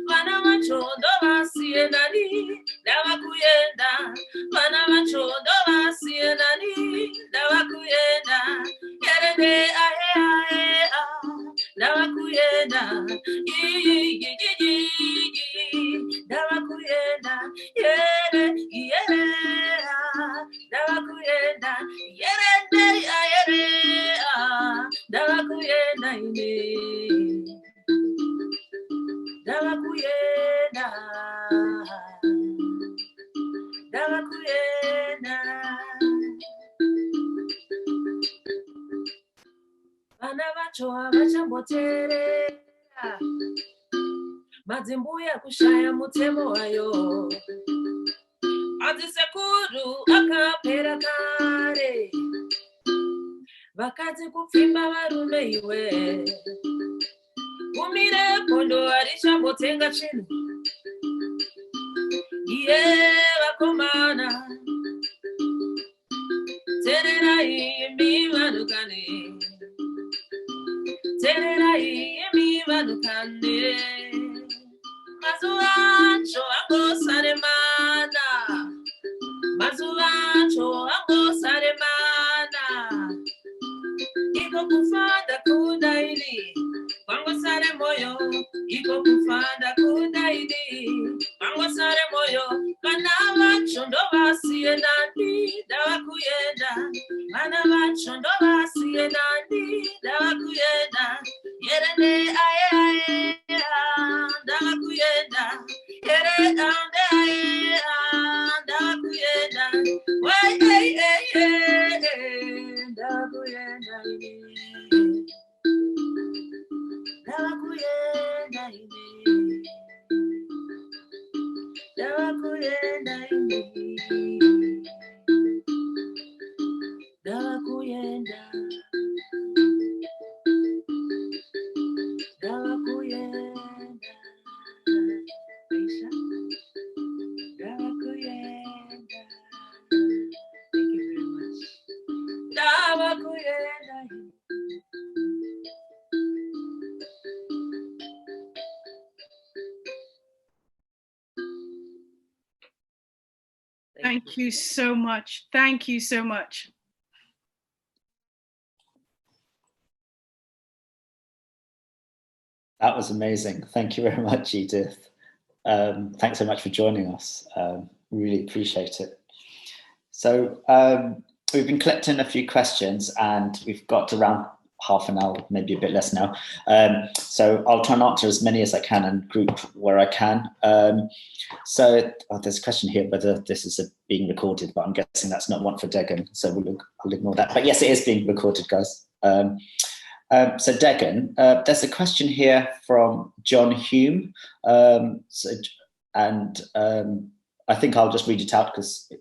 bana machondo basiye nani dawa kuyenda bana machondo basiye nani dawa kuyenda yerende ahe ahe dawa kuyenda dawa kuyenda yere yere dawa kuyenda yerende ayere dawa kuyenda ine dawa kuyenda dawa kuyenda bana bacho abachamboterera madzimbuya kushaya mutemo wayo adzisekuru akapera kare vakadzi kupfimba varume iwe kumire pondo arishambotenga chinhu iye vakomana tererai imi vanhukane tererai imi vanhukane mazuva acho angosaremana mazuva acho angosaremana iko kufanda kudaini kwangu sare moyo iko kufanda kudaini kwangu sare moyo kana vacho ndo vasiye nani dawa kuyenda kana vacho ndo vasiye nani dawa kuyenda yerende aye aye dawa kuyenda yere ande aye dawa kuyenda wai hey dawa kuyenda dawa kuyenda dawa kuyenda dawa kuyenda dawa kuyenda Aisha dawa kuyenda. Thank you very much. Dawa kuyenda. Thank you so much. Thank you so much. That was amazing. Thank you very much, Edith. Thanks so much for joining us. Really appreciate it. So we've been collecting a few questions and we've got around half an hour, maybe a bit less now. So I'll try and answer as many as I can and group where I can. So there's a question here whether this is being recorded, but I'm guessing that's not one for Degan, so I'll ignore that. But yes, it is being recorded, guys. So Degan, there's a question here from John Hume, I think I'll just read it out because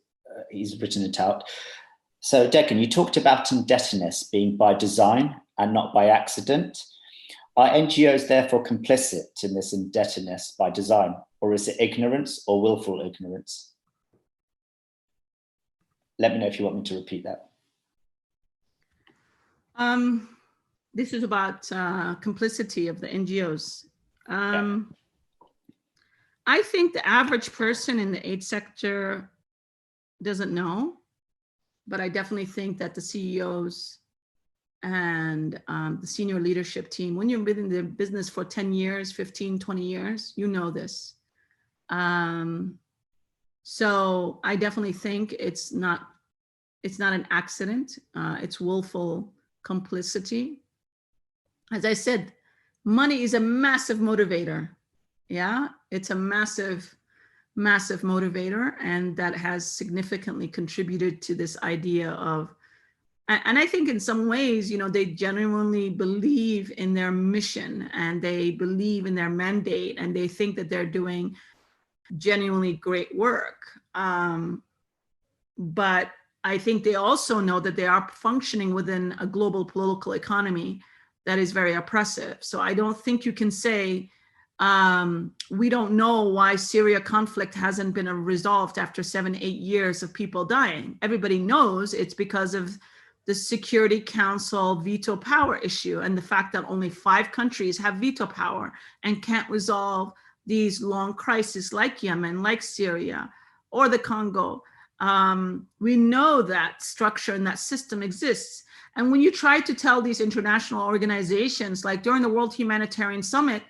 he's written it out. So Degan, you talked about indebtedness being by design and not by accident. Are NGOs therefore complicit in this indebtedness by design, or is it ignorance or willful ignorance? Let me know if you want me to repeat that. This is about complicity of the NGOs. I think the average person in the aid sector doesn't know, but I definitely think that the CEOs and the senior leadership team, when you've been in the business for 10 years, 15, 20 years, you know this. So I definitely think it's not an accident, it's willful complicity. As I said, money is a massive motivator. Yeah, it's a massive, massive motivator, and that has significantly contributed to this idea of, and I think in some ways, you know, they genuinely believe in their mission and they believe in their mandate and they think that they're doing genuinely great work. But I think they also know that they are functioning within a global political economy that is very oppressive. So I don't think you can say We don't know why Syria conflict hasn't been resolved after 7-8 years of people dying. Everybody knows it's because of the Security Council veto power issue and the fact that only 5 countries have veto power and can't resolve these long crises like Yemen, like Syria, or the Congo. We know that structure and that system exists. And when you try to tell these international organizations, like during the World Humanitarian Summit,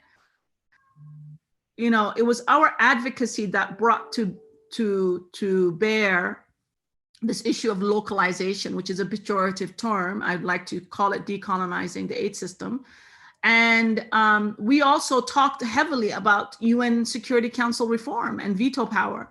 you know, it was our advocacy that brought to bear this issue of localization, which is a pejorative term. I'd like to call it decolonizing the aid system. And we also talked heavily about UN Security Council reform and veto power.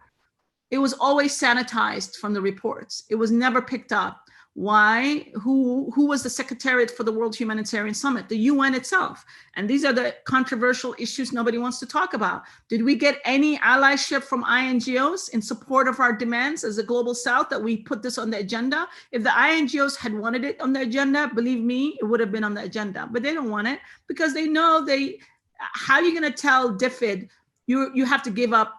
It was always sanitized from the reports. It was never picked up. Why? Who was the Secretariat for the World Humanitarian Summit? The UN itself. And these are the controversial issues nobody wants to talk about. Did we get any allyship from INGOs in support of our demands as a global South that we put this on the agenda? If the INGOs had wanted it on the agenda, believe me, it would have been on the agenda, but they don't want it because they know how are you going to tell DFID you have to give up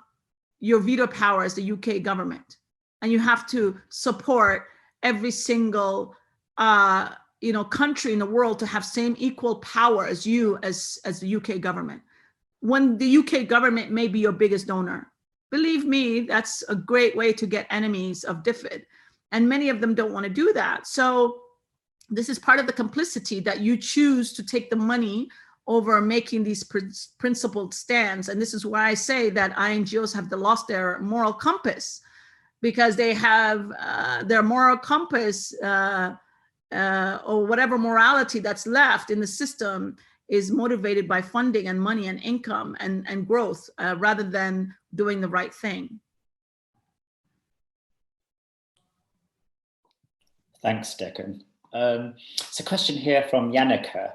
your veto power as the UK government, and you have to support every single country in the world to have same equal power as you as the UK government, when the UK government may be your biggest donor. Believe me, that's a great way to get enemies of DFID, and many of them don't want to do that. So this is part of the complicity, that you choose to take the money over making these principled stands. And this is why I say that INGOs have lost their moral compass, because they have their moral compass or whatever morality that's left in the system is motivated by funding and money and income and growth rather than doing the right thing. Thanks, Degan. It's a question here from Yannicka.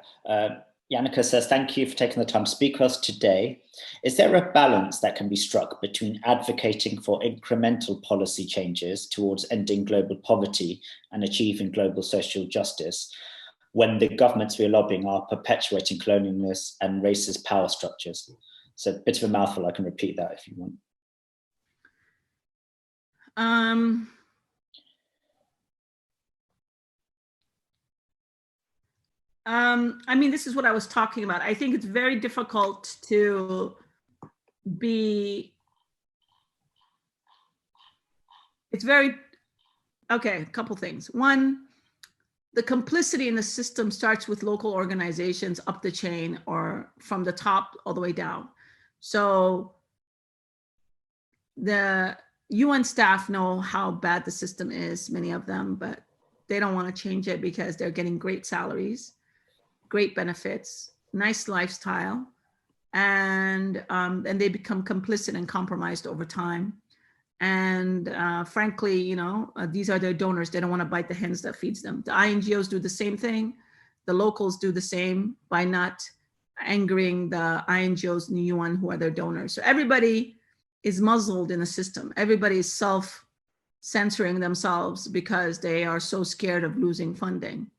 Yannicka says, thank you for taking the time to speak with us today. Is there a balance that can be struck between advocating for incremental policy changes towards ending global poverty and achieving global social justice when the governments we're lobbying are perpetuating colonialist and racist power structures? So a bit of a mouthful, I can repeat that if you want. I mean, this is what I was talking about. I think it's very difficult to be, okay, a couple things. One, the complicity in the system starts with local organizations up the chain or from the top all the way down. So the UN staff know how bad the system is, many of them, but they don't want to change it because they're getting great salaries, great benefits, nice lifestyle, and they become complicit and compromised over time. And frankly, you know, these are their donors. They don't want to bite the hands that feeds them. The INGOs do the same thing. The locals do the same by not angering the INGOs in the UN who are their donors. So everybody is muzzled in the system. Everybody is self-censoring themselves because they are so scared of losing funding.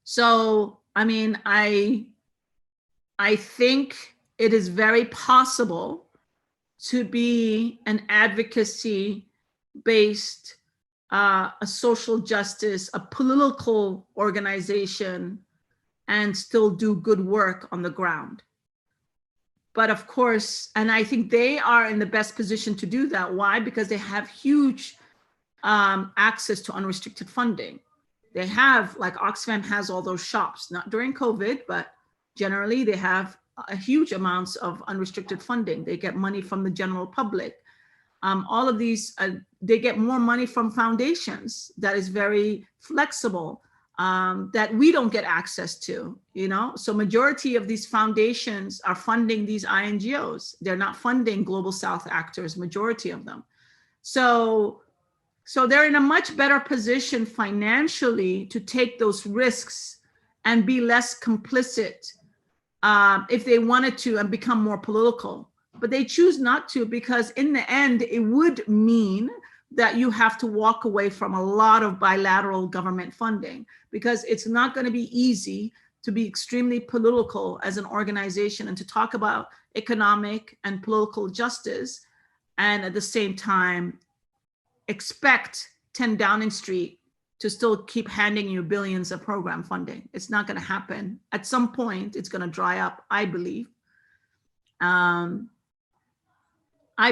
So, I mean, I think it is very possible to be an advocacy-based, a social justice, a political organization, and still do good work on the ground. But of course, and I think they are in the best position to do that. Why? Because they have huge access to unrestricted funding. They have, like Oxfam has all those shops, not during COVID, but generally they have a huge amounts of unrestricted funding. They get money from the general public. All of these, they get more money from foundations that is very flexible, that we don't get access to, you know? So majority of these foundations are funding these INGOs. They're not funding Global South actors, majority of them. So they're in a much better position financially to take those risks and be less complicit if they wanted to and become more political. But they choose not to, because in the end, it would mean that you have to walk away from a lot of bilateral government funding, because it's not going to be easy to be extremely political as an organization and to talk about economic and political justice, and at the same time expect 10 Downing Street to still keep handing you billions of program funding. It's not going to happen. At some point, it's going to dry up, I believe. I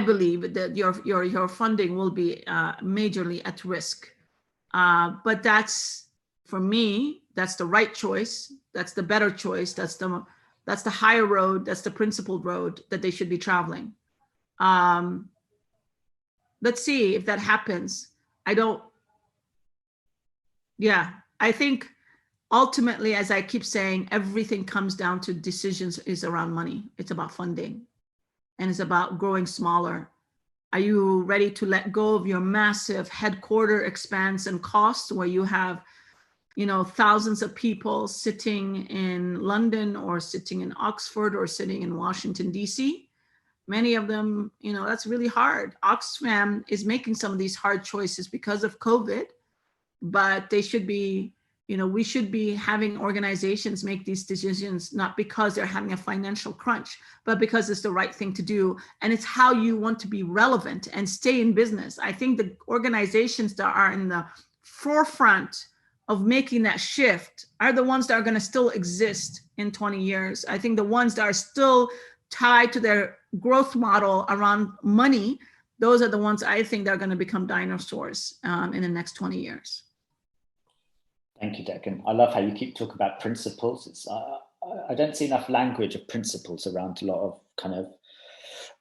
believe that your funding will be majorly at risk. But that's, for me, that's the right choice. That's the better choice. That's the higher road. That's the principled road that they should be traveling. Let's see if that happens. I think ultimately, as I keep saying, everything comes down to decisions is around money. It's about funding, and it's about growing smaller. Are you ready to let go of your massive headquarter expense and costs where you have, thousands of people sitting in London or sitting in Oxford or sitting in Washington, D.C.? Many of them, that's really hard. Oxfam is making some of these hard choices because of COVID, but they should be, we should be having organizations make these decisions, not because they're having a financial crunch, but because it's the right thing to do. And it's how you want to be relevant and stay in business. I think the organizations that are in the forefront of making that shift are the ones that are going to still exist in 20 years. I think the ones that are still tied to their growth model around money, those are the ones I think that are going to become dinosaurs in the next 20 years. Thank you, Degan. I love how you keep talking about principles. I don't see enough language of principles around a lot of kind of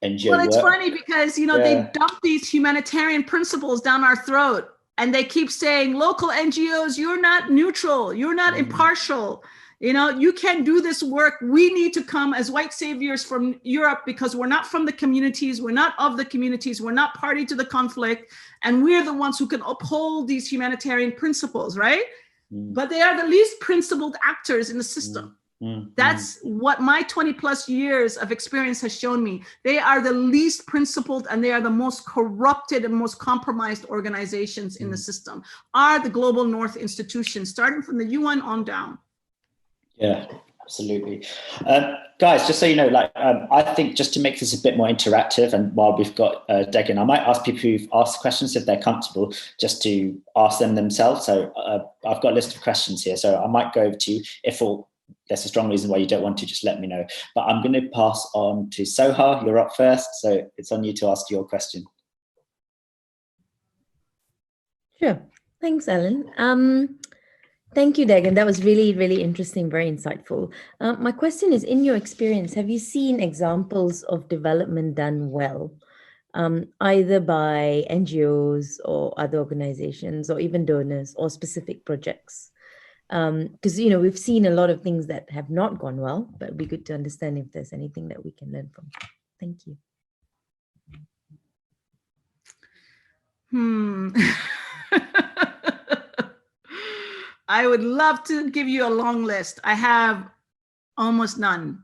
NGO Well, it's work. funny because, they dump these humanitarian principles down our throat, and they keep saying, local NGOs, you're not neutral, you're not impartial. You can't do this work. We need to come as white saviors from Europe because we're not from the communities. We're not of the communities. We're not party to the conflict. And we're the ones who can uphold these humanitarian principles, right? But they are the least principled actors in the system. That's what my 20 plus years of experience has shown me. They are the least principled, and they are the most corrupted and most compromised organizations in the system, are the global North institutions, starting from the UN on down. Yeah, absolutely. Guys, just so you know, I think just to make this a bit more interactive, and while we've got Degan, I might ask people who've asked questions, if they're comfortable, just to ask them themselves. So I've got a list of questions here, so I might go over to you. If there's a strong reason why you don't want to, just let me know. But I'm going to pass on to Soha. You're up first, so it's on you to ask your question. Sure. Thanks, Alan. Thank you, Degan. That was really, really interesting, very insightful. My question is, in your experience, have you seen examples of development done well, either by NGOs or other organizations or even donors or specific projects? Because, we've seen a lot of things that have not gone well, but it'd be good to understand if there's anything that we can learn from. Thank you. I would love to give you a long list. I have almost none.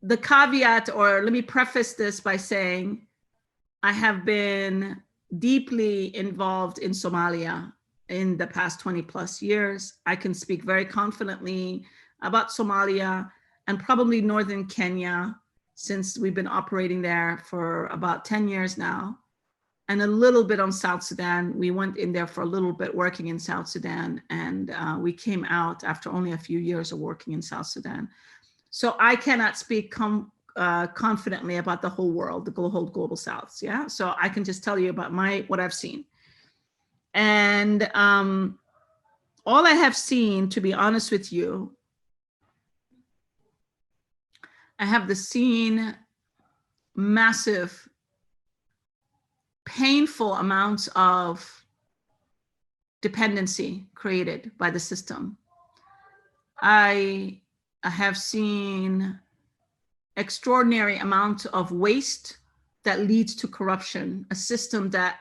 The caveat, or let me preface this by saying, I have been deeply involved in Somalia in the past 20 plus years. I can speak very confidently about Somalia and probably northern Kenya, since we've been operating there for about 10 years now. And a little bit on South Sudan. We went in there for a little bit working in South Sudan, and we came out after only a few years of working in South Sudan. So I cannot speak confidently about the whole world, the whole global South, yeah? So I can just tell you about what I've seen. And all I have seen, to be honest with you, I have seen massive, painful amounts of dependency created by the system. I have seen extraordinary amounts of waste that leads to corruption, a system that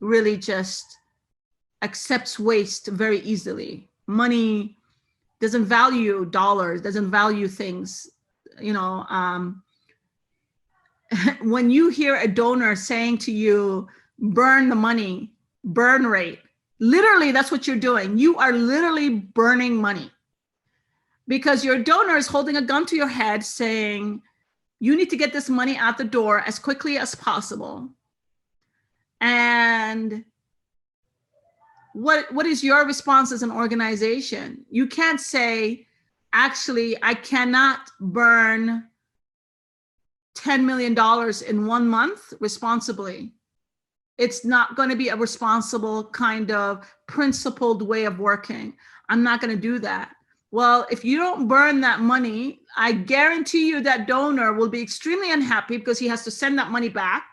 really just accepts waste very easily. Money doesn't value dollars, doesn't value things, when you hear a donor saying to you, burn the money, burn rate, Literally, that's what you're doing. You are literally burning money because your donor is holding a gun to your head saying, you need to get this money out the door as quickly as possible. And what is your response as an organization? You can't say, actually, I cannot burn $10 million in 1 month responsibly. It's not going to be a responsible kind of principled way of working. I'm not going to do that. Well, if you don't burn that money, I guarantee you that donor will be extremely unhappy because he has to send that money back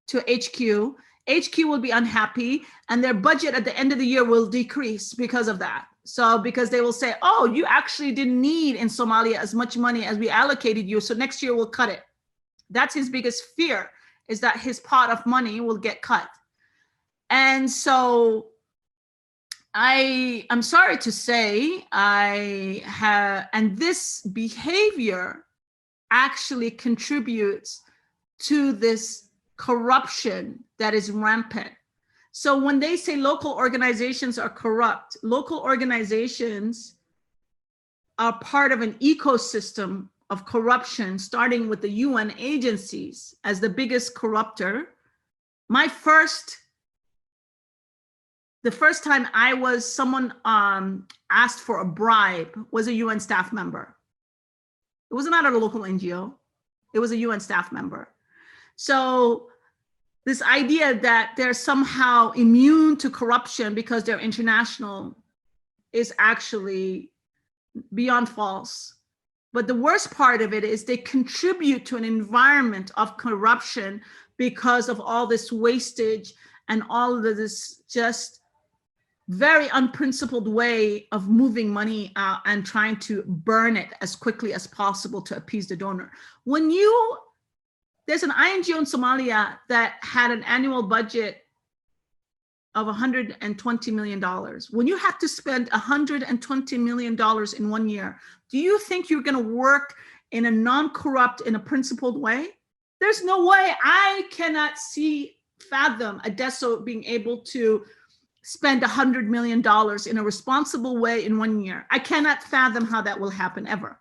to HQ. HQ will be unhappy and their budget at the end of the year will decrease because of that. So because they will say, oh, you actually didn't need in Somalia as much money as we allocated you, so next year we'll cut it. That's his biggest fear, is that his pot of money will get cut. And so I'm sorry to say, and this behavior actually contributes to this corruption that is rampant. So when they say local organizations are corrupt, local organizations are part of an ecosystem of corruption, starting with the UN agencies as the biggest corruptor. The first time someone asked for a bribe was a UN staff member. It was not a local NGO. It was a UN staff member. So this idea that they're somehow immune to corruption because they're international is actually beyond false. But the worst part of it is they contribute to an environment of corruption because of all this wastage and all of this just very unprincipled way of moving money out and trying to burn it as quickly as possible to appease the donor. There's an INGO in Somalia that had an annual budget of $120 million. When you have to spend $120 million in 1 year, do you think you're gonna work in a non-corrupt, in a principled way? There's no way. I cannot fathom Adeso being able to spend $100 million in a responsible way in 1 year. I cannot fathom how that will happen ever.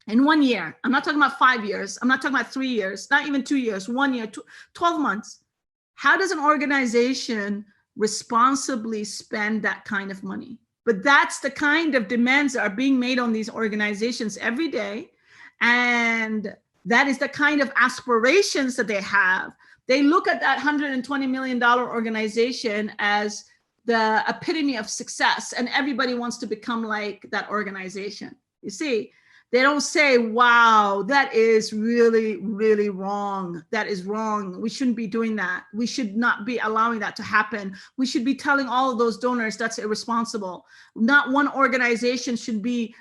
In 1 year, I'm not talking about 5 years. I'm not talking about 3 years, not even 2 years, 1 year, 12 months. How does an organization responsibly spend that kind of money? But that's the kind of demands that are being made on these organizations every day. And that is the kind of aspirations that they have. They look at that $120 million organization as the epitome of success, and everybody wants to become like that organization. You see, they don't say, wow, that is really, really wrong. That is wrong. We shouldn't be doing that. We should not be allowing that to happen. We should be telling all of those donors that's irresponsible. Not one organization should be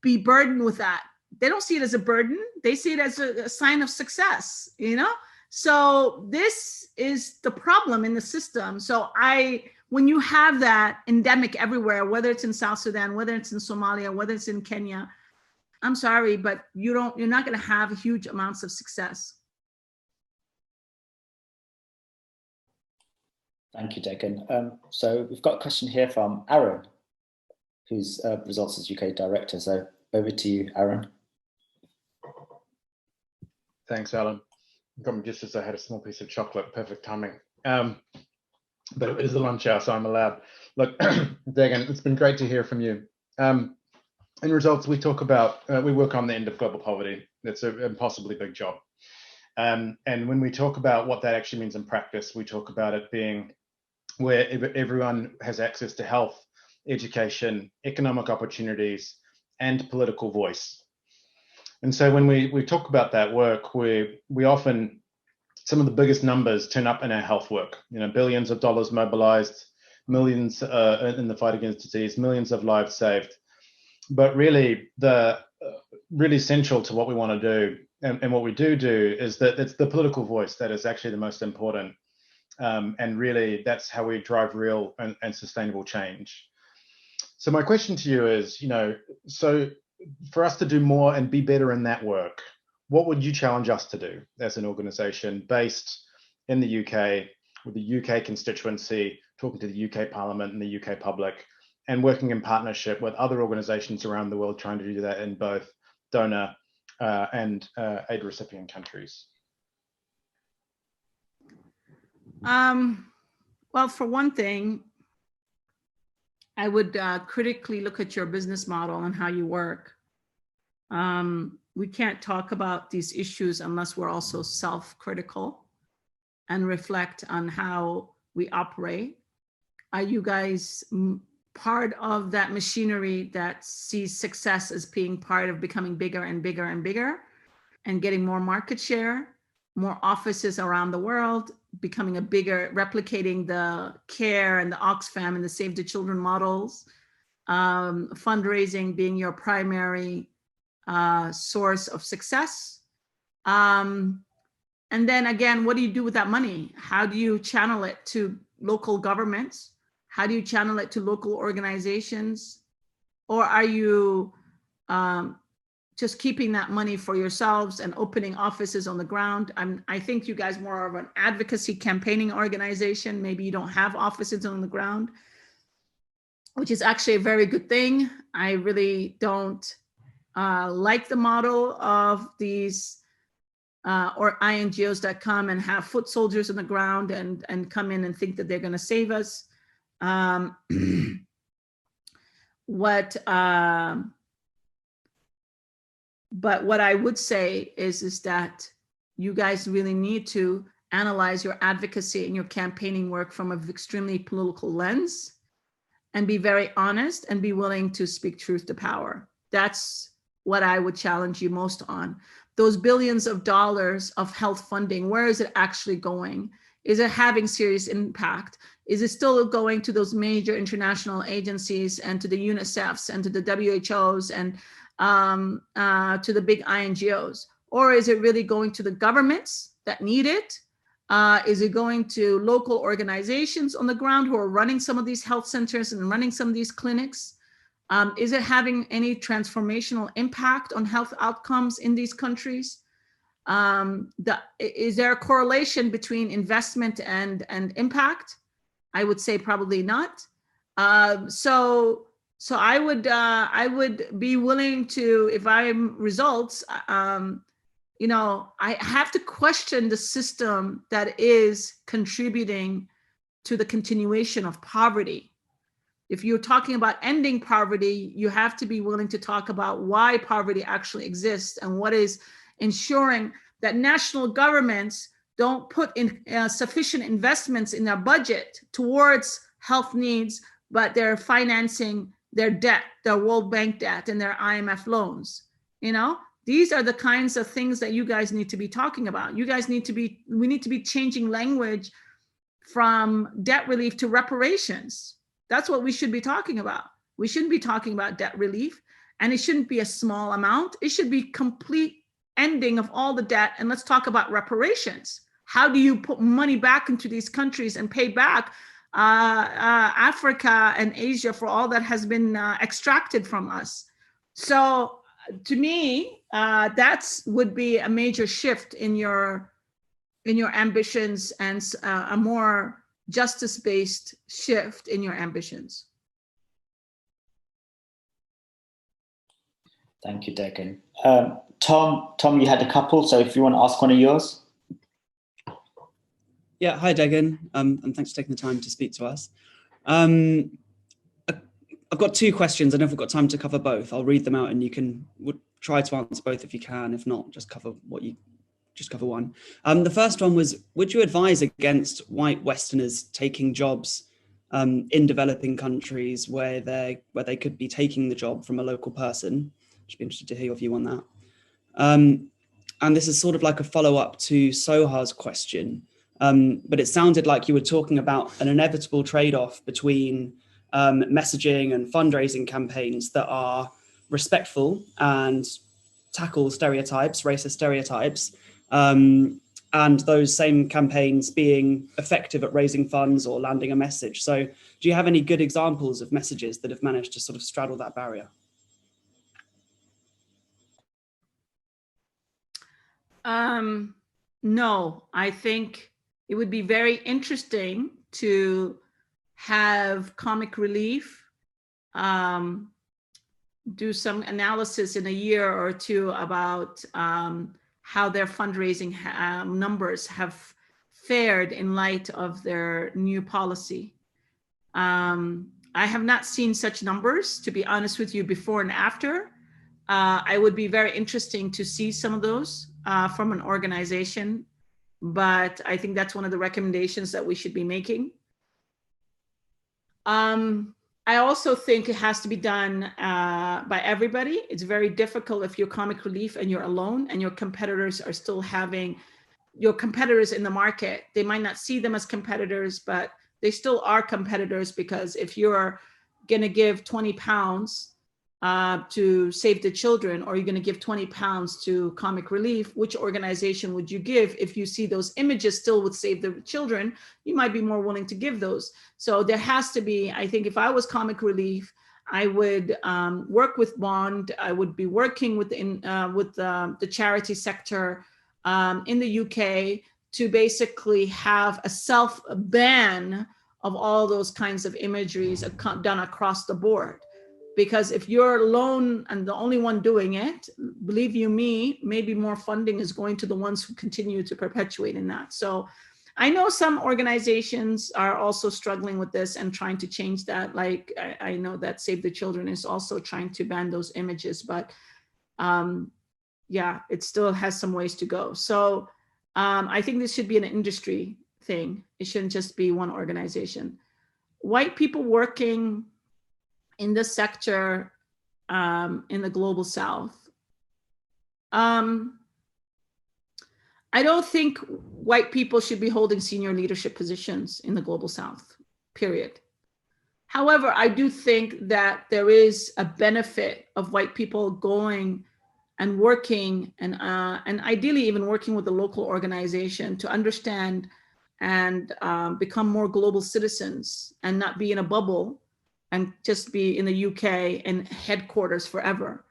burdened with that. They don't see it as a burden. They see it as a sign of success, you know? So this is the problem in the system. So when you have that endemic everywhere, whether it's in South Sudan, whether it's in Somalia, whether it's in Kenya, I'm sorry, but you're not going to have huge amounts of success. Thank you, Degan. So we've got a question here from Aaron, who's Results as UK Director. So over to you, Aaron. Thanks, Alan. Got me just as I had a small piece of chocolate, perfect timing. But it is the lunch hour, so I'm allowed. Look, Degan, it's been great to hear from you. In Results, we talk about, we work on the end of global poverty. It's an impossibly big job. And when we talk about what that actually means in practice, we talk about it being where everyone has access to health, education, economic opportunities, and political voice. And so when we talk about that work, we often, some of the biggest numbers turn up in our health work, billions of dollars mobilized, millions in the fight against disease, millions of lives saved. But really, really central to what we want to do and what we do is that it's the political voice that is actually the most important. And really, that's how we drive real and sustainable change. So my question to you is, so for us to do more and be better in that work, what would you challenge us to do as an organization based in the UK, with the UK constituency, talking to the UK Parliament and the UK public, and working in partnership with other organizations around the world trying to do that in both donor and aid recipient countries? Well, for one thing, I would critically look at your business model and how you work. We can't talk about these issues unless we're also self-critical and reflect on how we operate. Are you guys part of that machinery that sees success as being part of becoming bigger and bigger and bigger and getting more market share, more offices around the world, becoming a bigger, replicating the CARE and the Oxfam and the Save the Children models, fundraising being your primary source of success? And then again, what do you do with that money? How do you channel it to local governments? How do you channel it to local organizations? Or are you just keeping that money for yourselves and opening offices on the ground? I think you guys more of an advocacy campaigning organization. Maybe you don't have offices on the ground, which is actually a very good thing. I really don't like the model of these or INGOs that come and have foot soldiers on the ground and come in and think that they're going to save us. But what I would say is that you guys really need to analyze your advocacy and your campaigning work from an extremely political lens and be very honest and be willing to speak truth to power. That's what I would challenge you most on. Those billions of dollars of health funding, where is it actually going? Is it having serious impact? Is it still going to those major international agencies and to the UNICEFs and to the WHOs and to the big INGOs? Or is it really going to the governments that need it? Is it going to local organizations on the ground who are running some of these health centers and running some of these clinics? Is it having any transformational impact on health outcomes in these countries? Is there a correlation between investment and impact? I would say probably not. So I would be willing to, if I'm results, you know, I have to question the system that is contributing to the continuation of poverty. If you're talking about ending poverty, you have to be willing to talk about why poverty actually exists and what is ensuring that national governments don't put in sufficient investments in their budget towards health needs, but they're financing their debt, their World Bank debt and their IMF loans. You know, these are the kinds of things that you guys need to be talking about. You guys need to be, we need to be changing language from debt relief to reparations. That's what we should be talking about. We shouldn't be talking about debt relief, and it shouldn't be a small amount. It should be complete ending of all the debt. And let's talk about reparations. How do you put money back into these countries and pay back Africa and Asia for all that has been extracted from us? So to me, that's would be a major shift in your ambitions and a more justice-based shift in your ambitions. Thank you, Degan. Tom, you had a couple, so if you want to ask one of yours. Yeah, hi Degan, and thanks for taking the time to speak to us. I've got two questions. I don't know if we've got time to cover both. I'll read them out and you can try to answer both if you can. If not, just cover one. The first one was, would you advise against white Westerners taking jobs in developing countries where they could be taking the job from a local person? I'd be interested to hear your view on that. And this is sort of like a follow-up to Soha's question, but it sounded like you were talking about an inevitable trade-off between messaging and fundraising campaigns that are respectful and tackle stereotypes, racist stereotypes, and those same campaigns being effective at raising funds or landing a message. So do you have any good examples of messages that have managed to sort of straddle that barrier? No, I think it would be very interesting to have Comic Relief do some analysis in a year or two about how their fundraising numbers have fared in light of their new policy. I have not seen such numbers, to be honest with you, before and after. I would be very interesting to see some of those from an organization, but I think that's one of the recommendations that we should be making. I also think it has to be done by everybody. It's very difficult if you're Comic Relief and you're alone and your competitors are still having your competitors in the market. They might not see them as competitors, but they still are competitors, because if you're going to give 20 pounds to Save the Children, or you're going to give 20 pounds to Comic Relief, which organization would you give? If you see those images still with Save the Children, you might be more willing to give those. So there has to be, I think if I was Comic Relief, I would work with Bond. I would be working with the charity sector in the UK to basically have a self-ban of all those kinds of imageries done across the board. Because if you're alone and the only one doing it, believe you me, maybe more funding is going to the ones who continue to perpetuate in that. So I know some organizations are also struggling with this and trying to change that. Like I know that Save the Children is also trying to ban those images, but yeah, it still has some ways to go. So I think this should be an industry thing. It shouldn't just be one organization. White people working in this sector in the global South. I don't think white people should be holding senior leadership positions in the global South, period. However, I do think that there is a benefit of white people going and working and ideally even working with the local organization to understand and become more global citizens and not be in a bubble and just be in the UK and headquarters forever.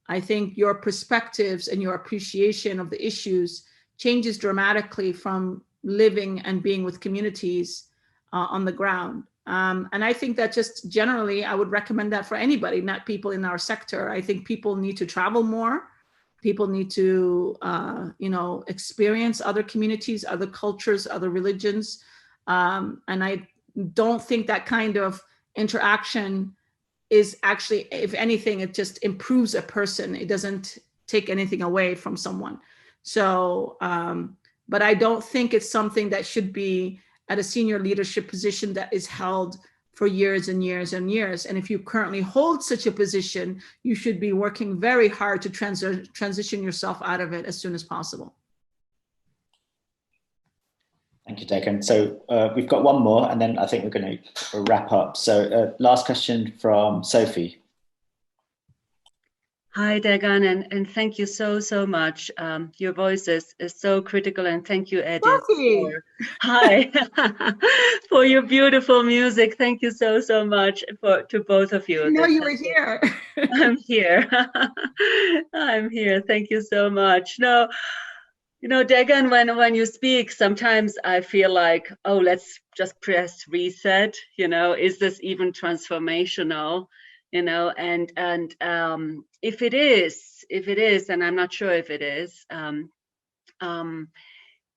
I think your perspectives and your appreciation of the issues changes dramatically from living and being with communities on the ground. And I think that just generally, I would recommend that for anybody, not people in our sector. I think people need to travel more. People need to, experience other communities, other cultures, other religions. And I don't think that kind of interaction is actually, if anything, it just improves a person. It doesn't take anything away from someone. So, but I don't think it's something that should be at a senior leadership position that is held for years and years and years. And if you currently hold such a position, you should be working very hard to transition yourself out of it as soon as possible. Thank you, Degan. So we've got one more, and then I think we're going to wrap up. So last question from Sophie. Hi, Degan, and thank you so much. Your voice is so critical, and thank you, Edith, for your beautiful music. Thank you so much to both of you. I know you were here. I'm here. I'm here. Thank you so much. No, Degan, when you speak, sometimes I feel like, oh, let's just press reset. Is this even transformational? And if it is, and I'm not sure if it is,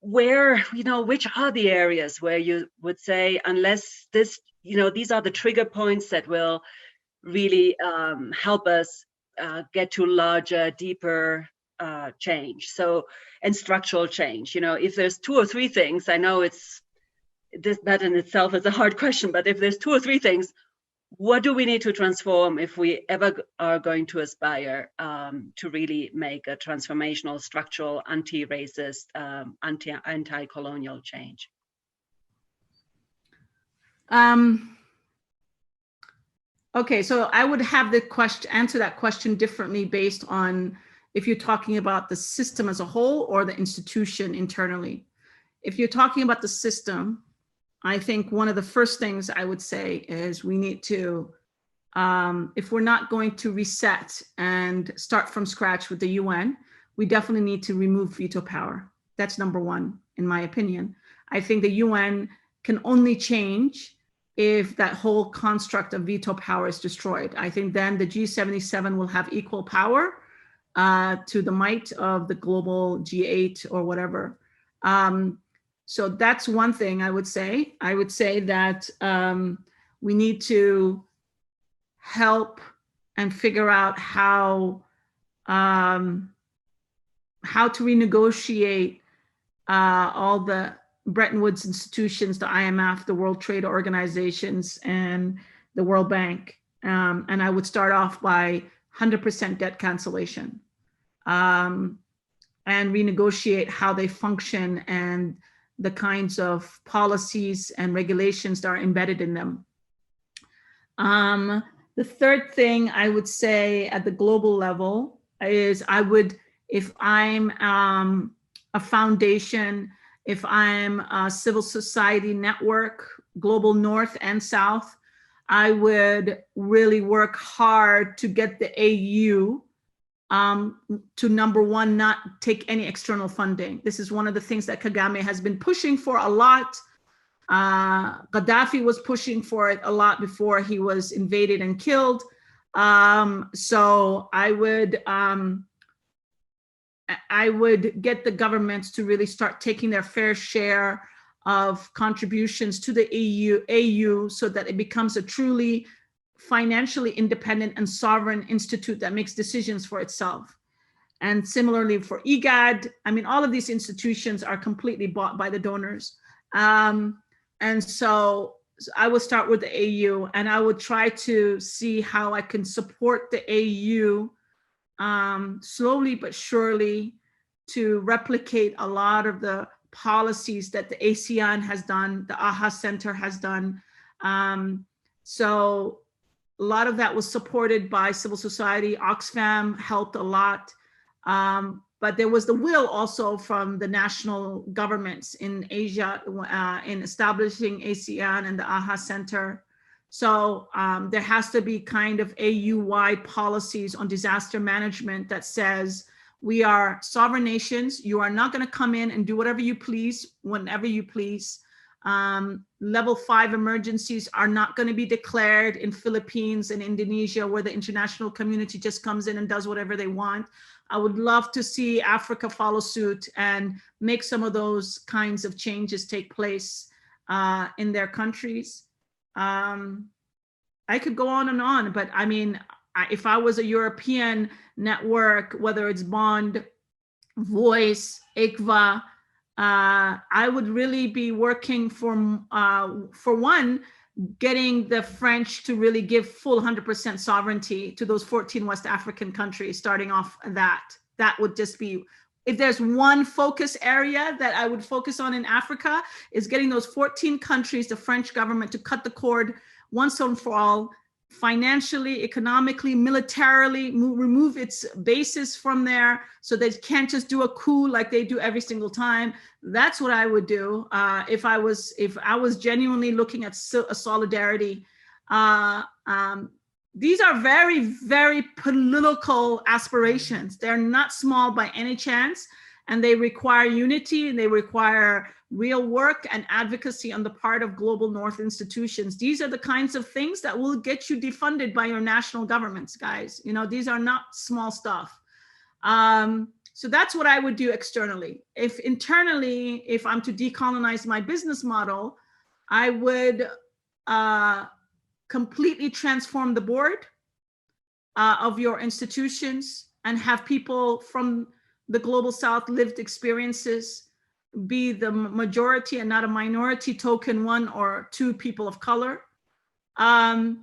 where, which are the areas where you would say, unless this, these are the trigger points that will really help us get to larger, deeper change. So, and structural change, if there's 2 or 3 things, I know that in itself is a hard question, but if there's 2 or 3 things, what do we need to transform if we ever are going to aspire to really make a transformational, structural, anti-racist, anti-colonial change? Okay, so I would have answer that question differently based on if you're talking about the system as a whole or the institution internally. If you're talking about the system, I think one of the first things I would say is we need to, if we're not going to reset and start from scratch with the UN, we definitely need to remove veto power. That's number one, in my opinion. I think the UN can only change if that whole construct of veto power is destroyed. I think then the G77 will have equal power to the might of the global G8 or whatever. So that's one thing I would say. I would say that we need to help and figure out how to renegotiate all the Bretton Woods institutions, the IMF, the World Trade Organizations, and the World Bank. And I would start off by 100% debt cancellation and renegotiate how they function and the kinds of policies and regulations that are embedded in them. The third thing I would say at the global level is I would, if I'm a foundation, if I'm a civil society network, global North and South, I would really work hard to get the AU to number one, not take any external funding. This is one of the things that Kagame has been pushing for a lot. Gaddafi was pushing for it a lot before he was invaded and killed. So I would get the governments to really start taking their fair share of contributions to the AU so that it becomes a truly financially independent and sovereign institute that makes decisions for itself. And similarly for IGAD, I mean, all of these institutions are completely bought by the donors. And so I would start with the AU, and I would try to see how I can support the AU slowly but surely to replicate a lot of the policies that the ASEAN has done, the AHA Center has done. So a lot of that was supported by civil society. Oxfam helped a lot. But there was the will also from the national governments in Asia in establishing ASEAN and the AHA Center. So there has to be kind of AU-wide policies on disaster management that says, we are sovereign nations. You are not going to come in and do whatever you please, whenever you please. Level 5 emergencies are not going to be declared in Philippines and Indonesia, where the international community just comes in and does whatever they want. I would love to see Africa follow suit and make some of those kinds of changes take place in their countries. I could go on, but I mean, if I was a European network, whether it's Bond, Voice, ICVA, I would really be working for one, getting the French to really give full 100% sovereignty to those 14 West African countries, starting off that would just be, if there's one focus area that I would focus on in Africa, is getting those 14 countries, the French government, to cut the cord once and for all, financially, economically, militarily, remove its bases from there so they can't just do a coup like they do every single time. That's what I would do if I was genuinely looking at a solidarity. These are very, very political aspirations. They're not small by any chance, and they require unity, and they require real work and advocacy on the part of global North institutions. These are the kinds of things that will get you defunded by your national governments, guys. You know, these are not small stuff. So that's what I would do externally. If internally, if I'm to decolonize my business model, I would completely transform the board of your institutions and have people from the global South lived experiences be the majority and not a minority, token 1 or 2 people of color. I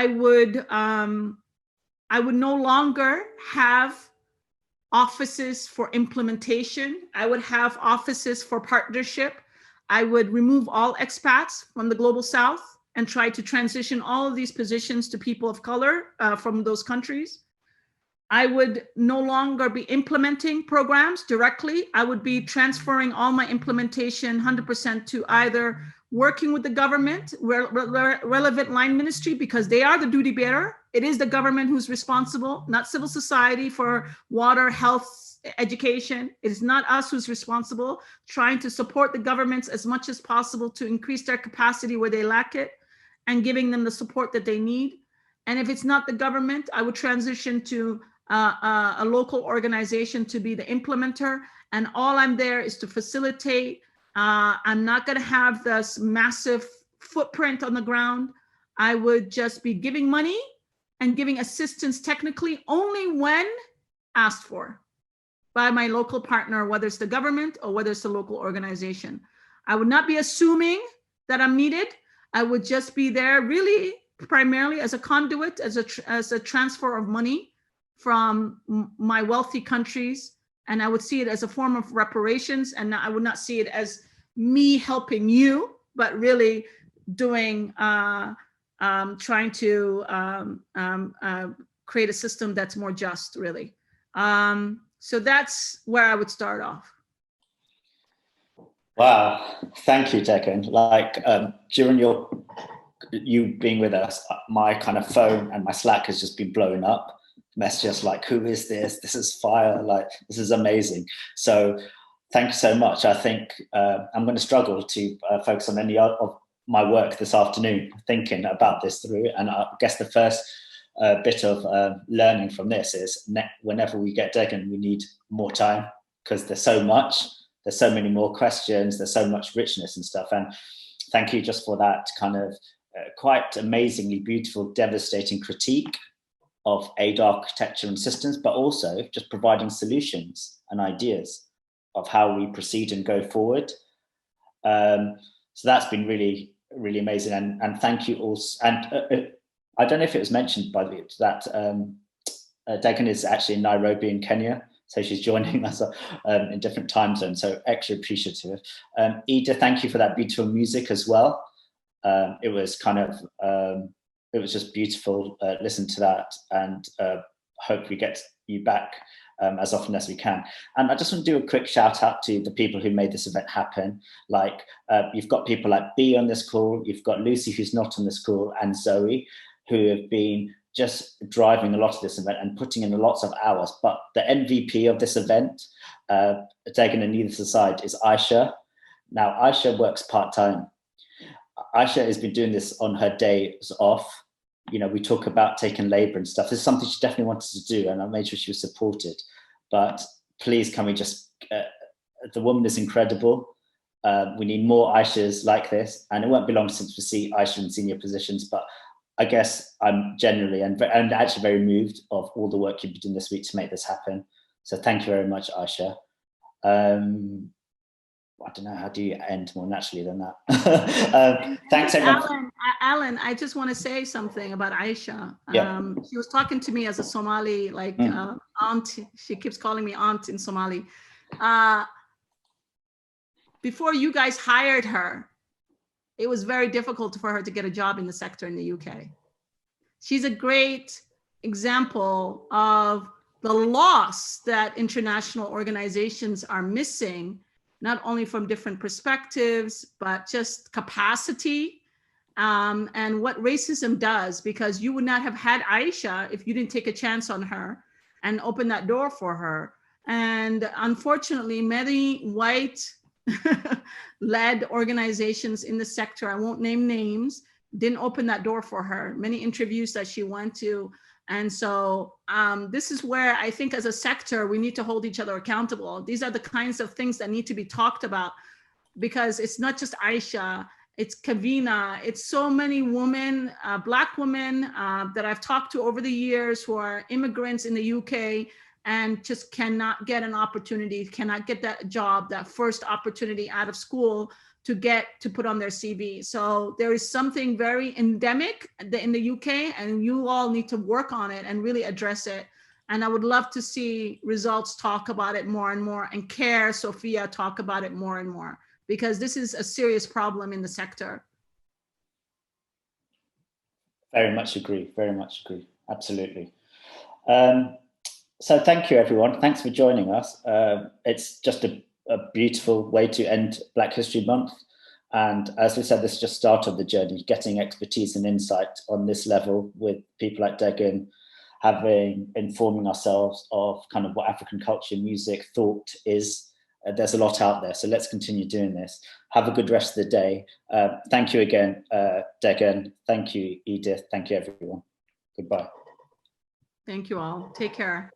would no longer have offices for implementation. I would have offices for partnership. I would remove all expats from the global South and try to transition all of these positions to people of color from those countries. I would no longer be implementing programs directly. I would be transferring all my implementation 100% to either working with the government, relevant line ministry, because they are the duty bearer. It is the government who's responsible, not civil society, for water, health, education. It is not us who's responsible, trying to support the governments as much as possible to increase their capacity where they lack it, and giving them the support that they need. And if it's not the government, I would transition to a local organization to be the implementer. And all I'm there is to facilitate. I'm not going to have this massive footprint on the ground. I would just be giving money and giving assistance technically only when asked for by my local partner, whether it's the government or whether it's the local organization. I would not be assuming that I'm needed. I would just be there really primarily as a conduit, as a transfer of money from my wealthy countries. And I would see it as a form of reparations. And I would not see it as me helping you, but really doing, trying to create a system that's more just, really. So that's where I would start off. Wow, thank you, Degan. Like during you being with us, my kind of phone and my Slack has just been blown up. Messages like, who is this? This is fire, like, this is amazing. So thank you so much. I think I'm going to struggle to focus on any of my work this afternoon, thinking about this through. And I guess the first bit of learning from this is whenever we get Degan, we need more time, because there's so much, there's so many more questions, there's so much richness and stuff. And thank you just for that kind of quite amazingly beautiful, devastating critique of aid architecture and systems, but also just providing solutions and ideas of how we proceed and go forward. So that's been really, really amazing. And thank you also. And I don't know if it was mentioned by the that Degan is actually in Nairobi in Kenya. So she's joining us in different time zones. So extra appreciative. Ida, thank you for that beautiful music as well. It was kind of, it was just beautiful. Listen to that, and hope we get you back as often as we can. And I just want to do a quick shout out to the people who made this event happen. Like you've got people like B on this call, you've got Lucy who's not on this call, and Zoe, who have been just driving a lot of this event and putting in lots of hours. But the MVP of this event, taking a needless aside, is Aisha. Now Aisha works part-time. Aisha has been doing this on her days off. You know, we talk about taking labor and stuff. This is something she definitely wanted to do, and I made sure she was supported. But please, can we just, the woman is incredible. We need more Aishas like this, and it won't be long since we see Aisha in senior positions, but I guess I'm genuinely and actually very moved of all the work you've been doing this week to make this happen. So thank you very much, Aisha. I don't know, how do you end more naturally than that? Thanks everyone. Alan, I just want to say something about Aisha. Yeah. She was talking to me as a Somali, like aunt. She keeps calling me aunt in Somali. Before you guys hired her, it was very difficult for her to get a job in the sector in the UK. She's a great example of the loss that international organizations are missing, not only from different perspectives, but just capacity and what racism does, because you would not have had Aisha if you didn't take a chance on her and open that door for her. And unfortunately, many white led organizations in the sector, I won't name names, didn't open that door for her. Many interviews that she went to. And so this is where I think as a sector, we need to hold each other accountable. These are the kinds of things that need to be talked about, because it's not just Aisha, it's Kavina, it's so many women, Black women that I've talked to over the years who are immigrants in the UK and just cannot get an opportunity, cannot get that job, that first opportunity out of school to get to put on their CV. So there is something very endemic in the UK, and you all need to work on it and really address it. And I would love to see Results talk about it more and more, and Care, Sophia, talk about it more and more, because this is a serious problem in the sector. Very much agree, absolutely. So thank you, everyone. Thanks for joining us. It's just a beautiful way to end Black History Month. And as we said, this is just start of the journey, getting expertise and insight on this level with people like Degan, informing ourselves of kind of what African culture, music, thought is, there's a lot out there, so let's continue doing this. Have a good rest of the day. Thank you again, Degan. Thank you, Edith. Thank you, everyone. Goodbye. Thank you all. Take care.